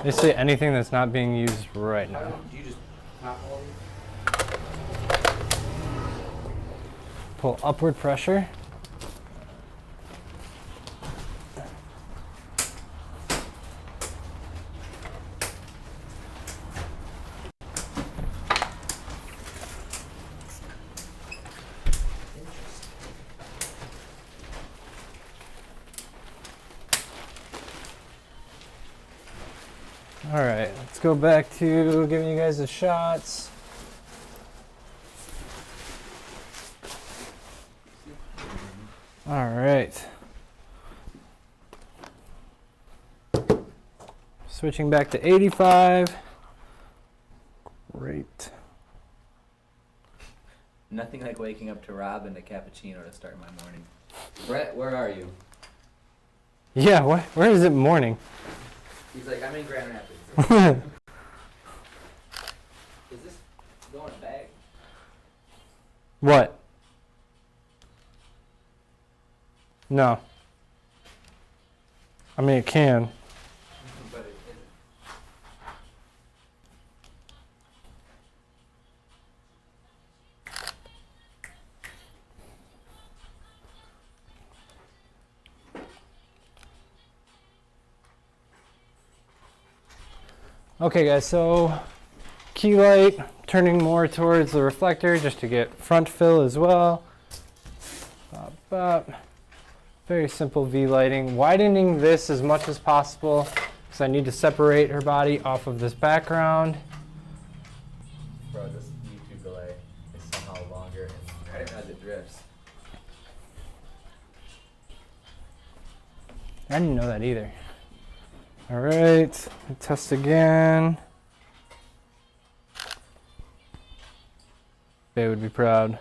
They say anything that's not being used right How now. do you just pop all these? Pull upward pressure. All right, let's go back to giving you guys the shots. All right. Switching back to 85. Great. Nothing like waking up to Rob and a cappuccino to start my morning. Brett, where are you? Yeah, where is it morning? He's like, I'm in Grand Rapids. Is this going back? What? No. I mean, it can. But it isn't. Okay guys, so key light turning more towards the reflector just to get front fill as well. Bop, bop. Very simple V lighting. Widening this as much as possible because I need to separate her body off of this background. Bro, this YouTube delay is somehow longer and as it drifts. I didn't know that either. All right, test again. They would be proud.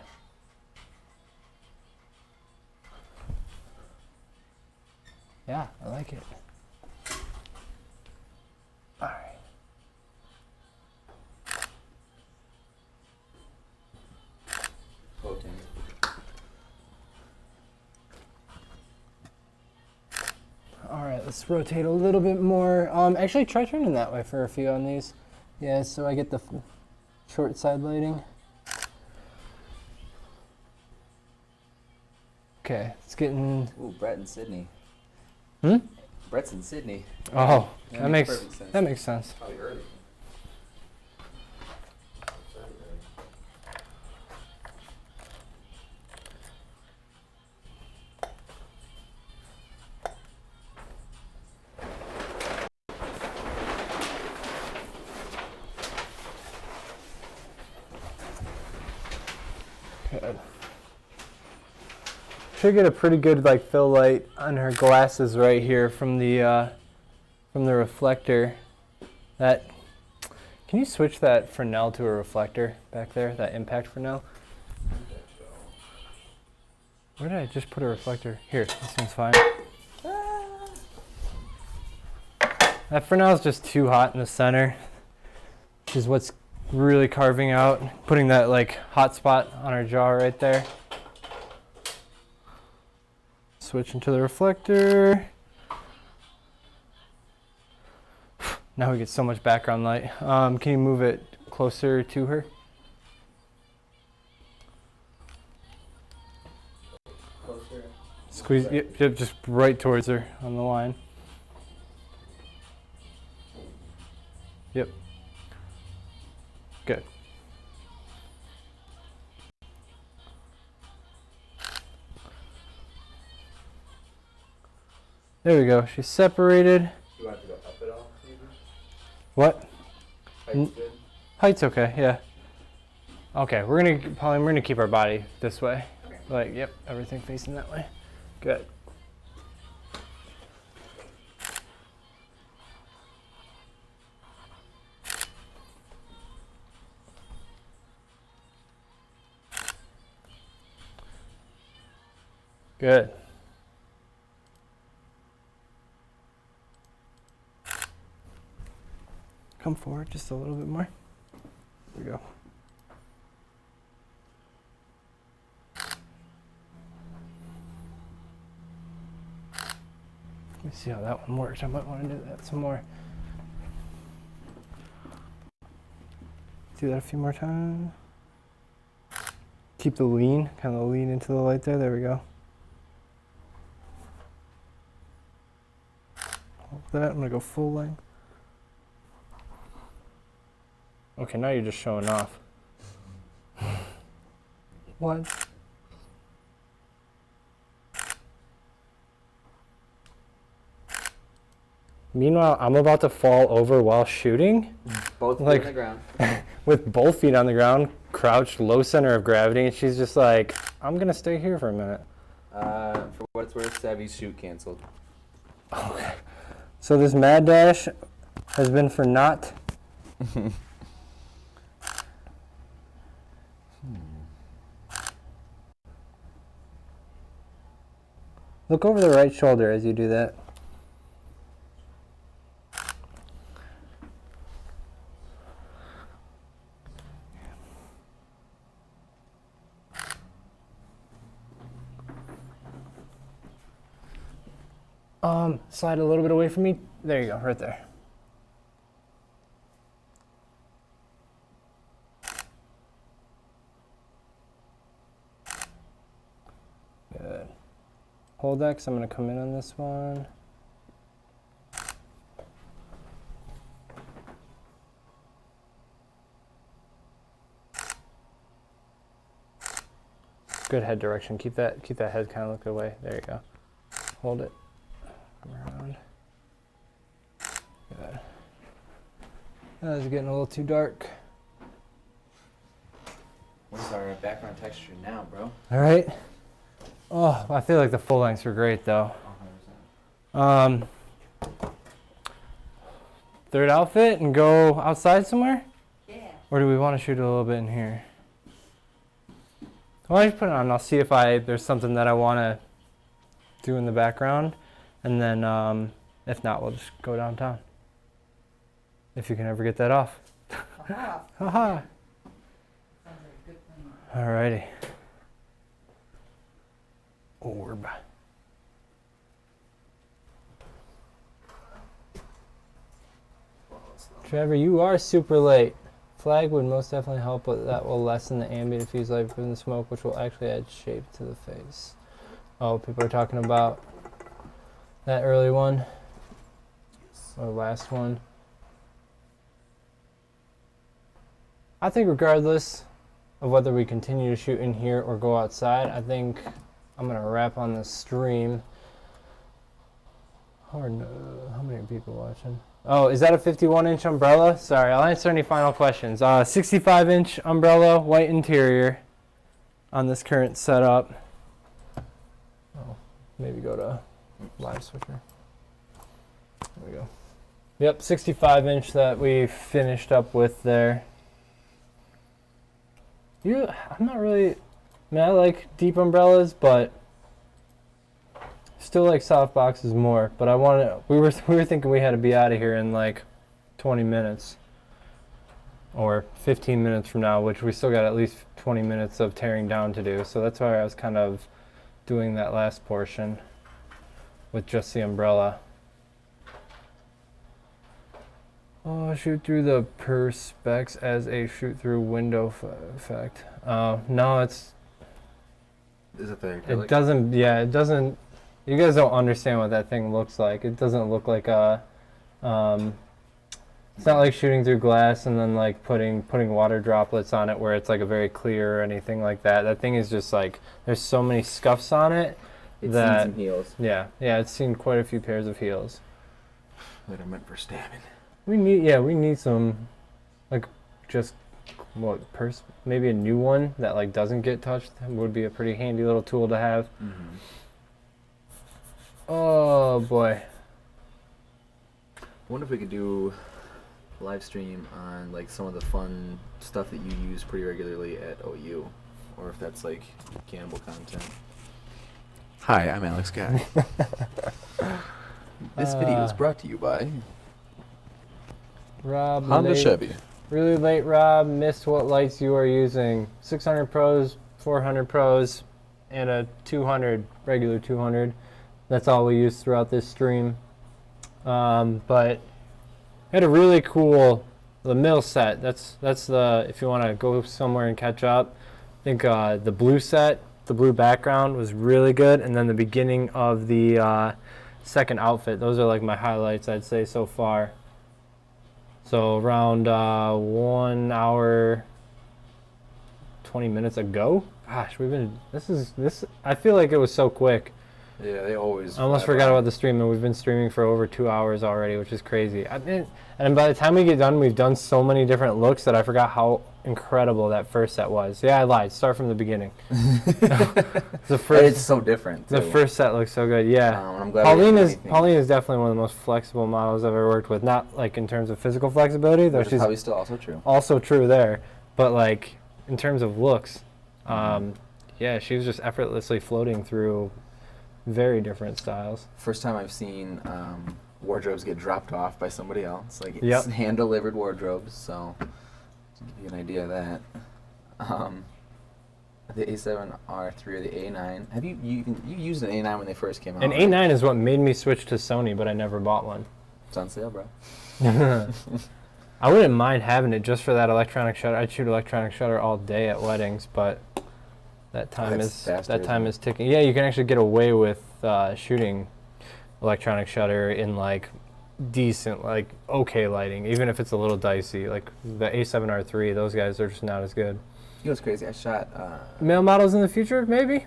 Yeah, I like it. All right. let's rotate a little bit more. Actually, try turning that way for a few on these. Yeah, so I get the short side lighting. Okay, it's getting. Ooh, Brett and Sydney. Hmm? Brett's in Sydney. Oh, Yeah, that makes perfect sense. that makes sense. Probably early. Good. Should get a pretty good like fill light on her glasses right here from the reflector. That. Can you switch that Fresnel to a reflector back there? That impact Fresnel. Where did I just put a reflector? Here, this one's fine. That Fresnel is just too hot in the center, which is what's really carving out, putting that like hot spot on her jaw right there. Switch into the reflector. Now we get so much background light. Can you move it closer to her? Closer. Squeeze, yep, just right towards her on the line. Yep. Good. There we go. She's separated. You want to go up at all, maybe? What? Height's good. Height's okay, yeah. Okay, Pauline, we're gonna keep our body this way. Okay. Like, yep, everything facing that way. Good. Good. Come forward just a little bit more. There we go. Let me see how that one works. I might want to do that some more. Do that a few more times. Keep the lean, kind of lean into the light there. There we go. Hold that. I'm going to go full length. Okay, now you're just showing off. What? Meanwhile, I'm about to fall over while shooting. Both feet Like- on the ground. With both feet on the ground, crouched, low center of gravity, and she's just like, I'm gonna stay here for a minute. For what it's worth, Savvy's shoot canceled. Okay. So this mad dash has been for naught. Look over the right shoulder as you do that. Slide a little bit away from me. There you go, right there. Good. Hold that, 'cause I'm gonna come in on this one. Good head direction. Keep that head kind of look away. There you go. Hold it. Come around. Good. That was getting a little too dark. What's our background texture now, bro? All right. Oh, I feel like the full lengths are great though. 100%. Third outfit and go outside somewhere? Yeah. Or do we want to shoot a little bit in here? Well, I just put it on. I'll see if there's something that I want to do in the background. And then if not, we'll just go downtown. If you can ever get that off. Aha. Haha. Sounds like a good plan. Alrighty. Orb. Trevor, you are super late. Flag would most definitely help, but that will lessen the ambient diffuse light from the smoke, which will actually add shape to the face. Oh, people are talking about that early one. Or last one. I think regardless of whether we continue to shoot in here or go outside, I think I'm going to wrap on this stream. How many are people watching? Oh, is that a 51-inch umbrella? Sorry, I'll answer any final questions. 65-inch umbrella, white interior on this current setup. Oh, maybe go to live switcher. There we go. Yep, 65-inch that we finished up with there. I'm not really, I mean, I like deep umbrellas, but still like soft boxes more. But we were thinking we had to be out of here in like 20 minutes or 15 minutes from now, which we still got at least 20 minutes of tearing down to do. So that's why I was kind of doing that last portion with just the umbrella. Oh, shoot through the perspex as a shoot through window effect. No, Is it the acrylic? it doesn't. Yeah, it doesn't. You guys don't understand what that thing looks like. It doesn't look like a. It's not like shooting through glass and then like putting water droplets on it where it's like a very clear or anything like that. That thing is just like there's so many scuffs on it. It's that seen some heels. yeah, it's seen quite a few pairs of heels. That are meant for stabbing. We need some, like, just maybe a new one that like doesn't get touched would be a pretty handy little tool to have. Mm-hmm. Oh boy. I wonder if we could do a live stream on like some of the fun stuff that you use pretty regularly at OU, or if that's like cannibal content. Hi, I'm Alex Guy. This video is brought to you by Rob, Honda Chevy. Really late, Rob. Missed what lights you are using. 600 pros, 400 pros, and a 200, regular 200. That's all we used throughout this stream. But had a really cool, the mill set. That's the, if you want to go somewhere and catch up. I think the blue set, the blue background was really good. And then the beginning of the second outfit. Those are like my highlights, I'd say, so far. So around 1 hour, 20 minutes ago. Gosh, I feel like it was so quick. Yeah, they always. I almost forgot about the stream, and we've been streaming for over 2 hours already, which is crazy. And by the time we get done, we've done so many different looks that I forgot how incredible that first set was. Yeah, I lied. Start from the beginning. It's so different. The first set looks so good. Yeah. I'm glad Pauline is definitely one of the most flexible models I've ever worked with. Not like in terms of physical flexibility, though she's probably still also true. Also true there, but like in terms of looks, yeah, she was just effortlessly floating through very different styles. First time I've seen wardrobes get dropped off by somebody else. Like it's Yep. hand-delivered wardrobes, so to give you an idea of that. The A7R3 or the A9. Have you used an A9 when they first came out? An A9 is what made me switch to Sony, but I never bought one. It's on sale, bro. I wouldn't mind having it just for that electronic shutter. I'd shoot electronic shutter all day at weddings, but that time That's faster, is ticking. Yeah, you can actually get away with shooting electronic shutter in like decent, like okay lighting, even if it's a little dicey. Like the A7R3, those guys are just not as good. You know what's crazy? I shot. Male models in the future, maybe.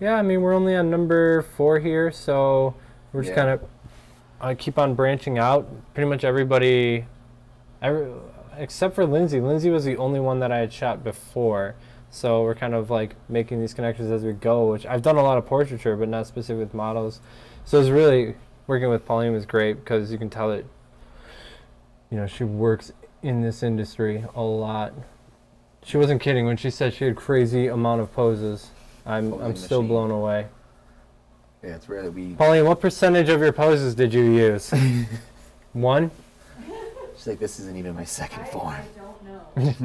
Yeah, I mean we're only on number 4 here, so we're just kind of keep on branching out. Pretty much everybody, except for Lindsay. Lindsay was the only one that I had shot before. So we're kind of like making these connections as we go, which I've done a lot of portraiture, but not specific with models. So it's really, working with Pauline was great because you can tell that, you know, she works in this industry a lot. She wasn't kidding when she said she had crazy amount of poses. I'm still blown away. Yeah, it's rare that we. Pauline, what percentage of your poses did you use? 1? She's like, this isn't even my second form. I don't know. So,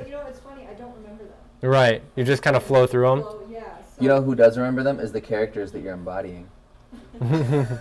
you know, it's funny, I don't remember them. Right, you just kind of flow through them. So, yeah. So You know who does remember them is the characters that you're embodying.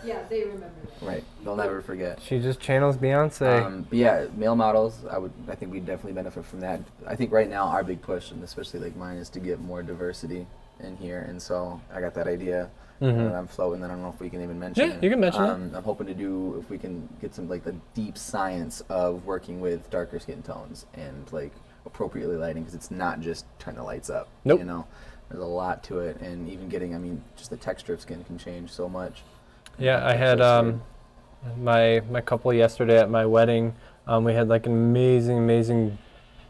Yeah, they remember that. Right. They'll never forget. She just channels Beyonce. But yeah, male models, I think we definitely benefit from that. I think right now our big push, and especially like mine, is to get more diversity in here. And so I got that idea. I'm floating that I don't know if we can even mention it. You can mention it. I'm hoping to do, if we can get some like the deep science of working with darker skin tones and like appropriately lighting, because it's not just turn the lights up. Nope. You know, there's a lot to it, and even getting, I mean, just the texture of skin can change so much. Yeah, I had my couple yesterday at my wedding. We had like an amazing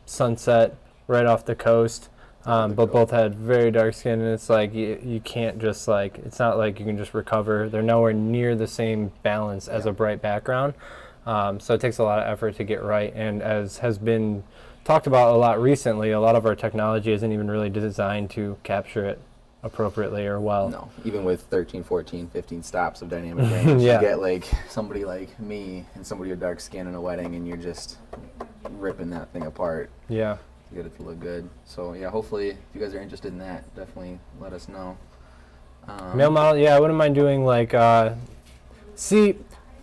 sunset right off the coast. But both had very dark skin, and it's like you can't just like, it's not like you can just recover. They're nowhere near the same balance as a bright background. So it takes a lot of effort to get right, and as has been talked about a lot recently, a lot of our technology isn't even really designed to capture it appropriately or well. No, even with 13, 14, 15 stops of dynamic range, Yeah. you get like somebody like me and somebody with dark skin in a wedding, and you're just ripping that thing apart. Yeah. To get it to look good. So yeah, hopefully if you guys are interested in that, definitely let us know. Male model, yeah, I wouldn't mind doing like, see,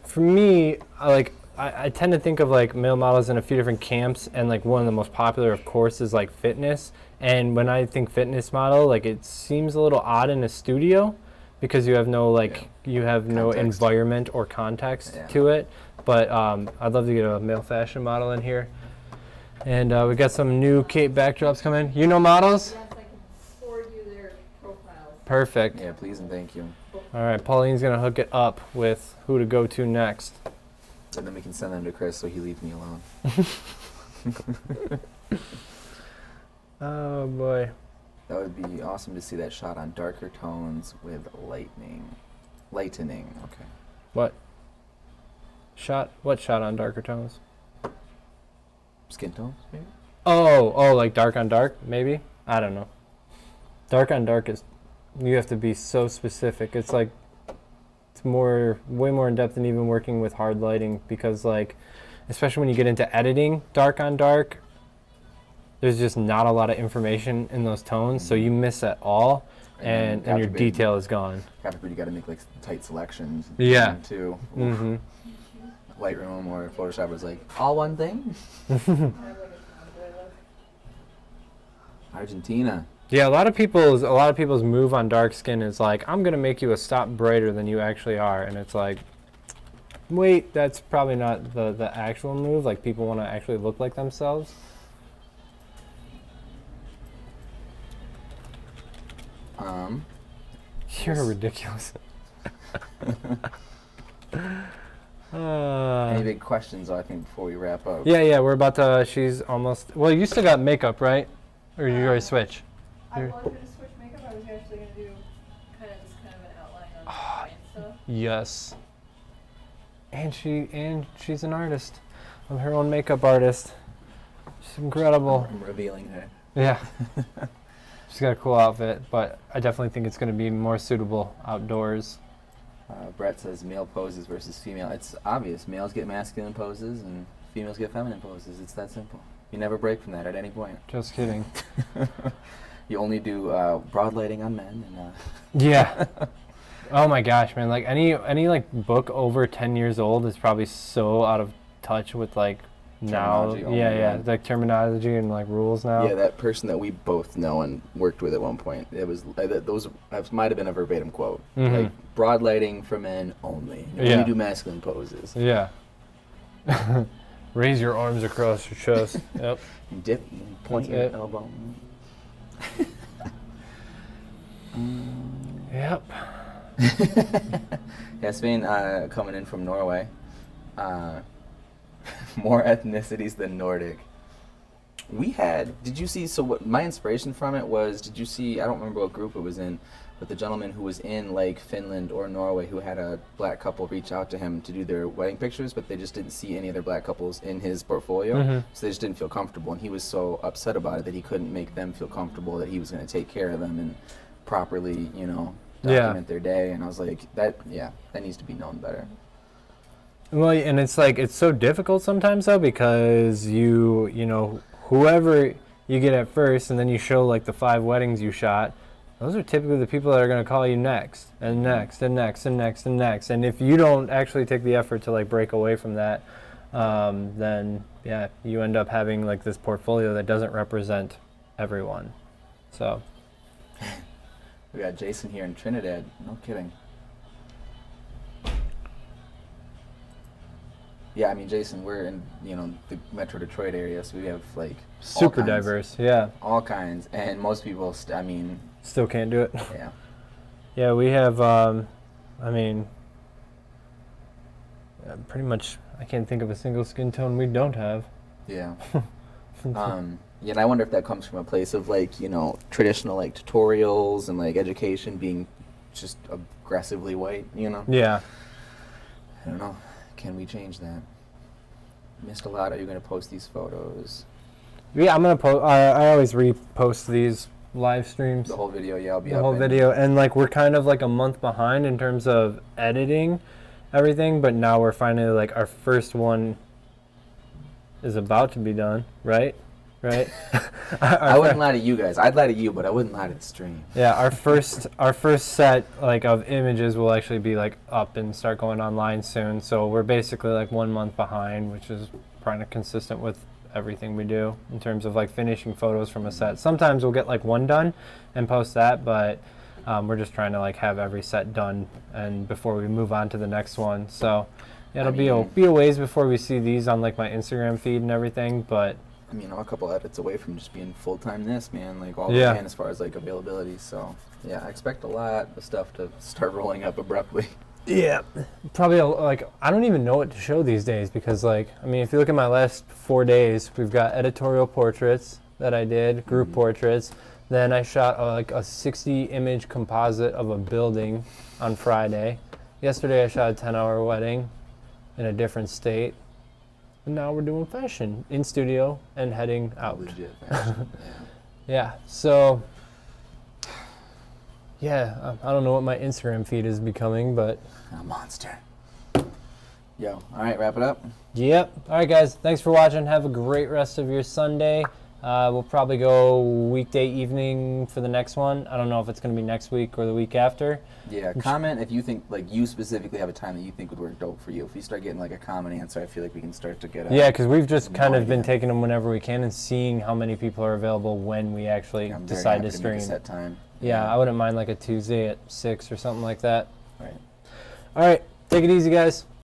for me, I tend to think of like male models in a few different camps, and like one of the most popular, of course, is like fitness. And when I think fitness model, like it seems a little odd in a studio because you have no like, you have no Context. environment or context Yeah. to it. But I'd love to get a male fashion model in here. And we got some new Cape backdrops coming. You know models? Yes, I can forward you their profiles. Perfect. Yeah, please and thank you. All right, Pauline's gonna hook it up with who to go to next. And then we can send them to Chris so he leaves me alone. Oh boy. That would be awesome to see that shot on darker tones with lightning. Lightening, okay. What shot on darker tones? Skin tones, maybe? Oh, like dark on dark, maybe? I don't know. Dark on dark is, you have to be so specific. It's like, it's way more in depth than even working with hard lighting, because like, especially when you get into editing dark on dark, there's just not a lot of information in those tones, so you miss it all, and your detail is gone. God forbid you got to make like tight selections. Yeah. Too. Mm-hmm. Lightroom or Photoshop was like all one thing. Argentina. Yeah, a lot of people's move on dark skin is like, I'm gonna make you a stop brighter than you actually are, and it's like, wait, that's probably not the actual move. Like, people want to actually look like themselves. You're ridiculous. Any big questions, I think, before we wrap up? Yeah, we're about to, she's almost, well, you still got makeup, right? Or you already switch? I was going to switch makeup. I was actually going to do kind of an outline on stuff. Yes. And she's an artist. I'm her own makeup artist. She's incredible. I'm revealing her. Yeah. She's got a cool outfit, but I definitely think it's going to be more suitable outdoors. Brett says male poses versus female. It's obvious. Males get masculine poses and females get feminine poses. It's that simple. You never break from that at any point. Just kidding. You only do broad lighting on men. And, Yeah. Oh my gosh, man! Like any like book over 10 years old is probably so out of touch with like now. Terminology only, Yeah, like terminology and like rules now. yeah, that person that we both know and worked with at one point. It was that might have been a verbatim quote. Mhm. Like broad lighting for men only. You Yeah. only do masculine poses. Yeah. Raise your arms across your chest. Yep. Dip, point That's your it. elbow. Yep. Yasmin coming in from Norway. More ethnicities than Nordic. Did you see, so what my inspiration from it was, did you see, I don't remember what group it was in, but the gentleman who was in like Finland or Norway who had a black couple reach out to him to do their wedding pictures, but they just didn't see any other black couples in his portfolio, Mhm. so they just didn't feel comfortable, and he was so upset about it that he couldn't make them feel comfortable that he was going to take care of them and properly, document their day, and I was like, that needs to be known better. Well, and it's like, it's so difficult sometimes though, because you know, whoever you get at first, and then you show like the 5 weddings you shot, those are typically the people that are going to call you next and next and next and next and next. And if you don't actually take the effort to like break away from that, then yeah, you end up having like this portfolio that doesn't represent everyone. So We got Jason here in Trinidad. No kidding. Yeah, I mean, Jason, we're in, the Metro Detroit area, so we have like super all kinds, diverse, yeah. all kinds, and most people, Still can't do it. yeah. Yeah, we have, pretty much, I can't think of a single skin tone we don't have. Yeah. Yeah, and I wonder if that comes from a place of like, traditional like tutorials and like education being just aggressively white, Yeah. I don't know. Can we change that? Missed a lot. Are you going to post these photos? Yeah, I'm going to post, I always repost these live streams. The whole video, yeah, I'll be The up. whole video. And like, we're kind of like a month behind in terms of editing everything, but now we're finally like, our first one is about to be done, right? Right? I wouldn't lie to you guys. I'd lie to you, but I wouldn't lie to the stream. Yeah, our first set like of images will actually be like up and start going online soon. So we're basically like 1 month behind, which is kind of consistent with everything we do in terms of like finishing photos from a set. Sometimes we'll get like one done and post that, but we're just trying to like have every set done and before we move on to the next one. So yeah, it'll be a ways before we see these on like my Instagram feed and everything, but A couple edits away from just being full-time man, like all Yeah. the can as far as like availability. So yeah, I expect a lot of stuff to start rolling up abruptly. yeah, probably like I don't even know what to show these days because like if you look at my last 4 days, we've got editorial portraits that I did, group portraits. Then I shot like a 60 image composite of a building on Friday. Yesterday I shot a 10-hour wedding in a different state. And now we're doing fashion in studio and heading out. Legit fashion. Yeah, so yeah, I don't know what my Instagram feed is becoming, but A monster. Yo, all right, wrap it up. yep. All right, guys, thanks for watching. Have a great rest of your Sunday. We'll probably go weekday evening for the next one. I don't know if it's going to be next week or the week after. Yeah, comment if you think, like, you specifically have a time that you think would work dope for you. If you start getting, like, a common answer, I feel like we can start to get a... Yeah, because we've just No kind of been idea. taking them whenever we can and seeing how many people are available when we actually I'm very decide happy to to make a stream. set time. Yeah, I wouldn't mind like a Tuesday at 6 or something like that. Right. All right, take it easy, guys.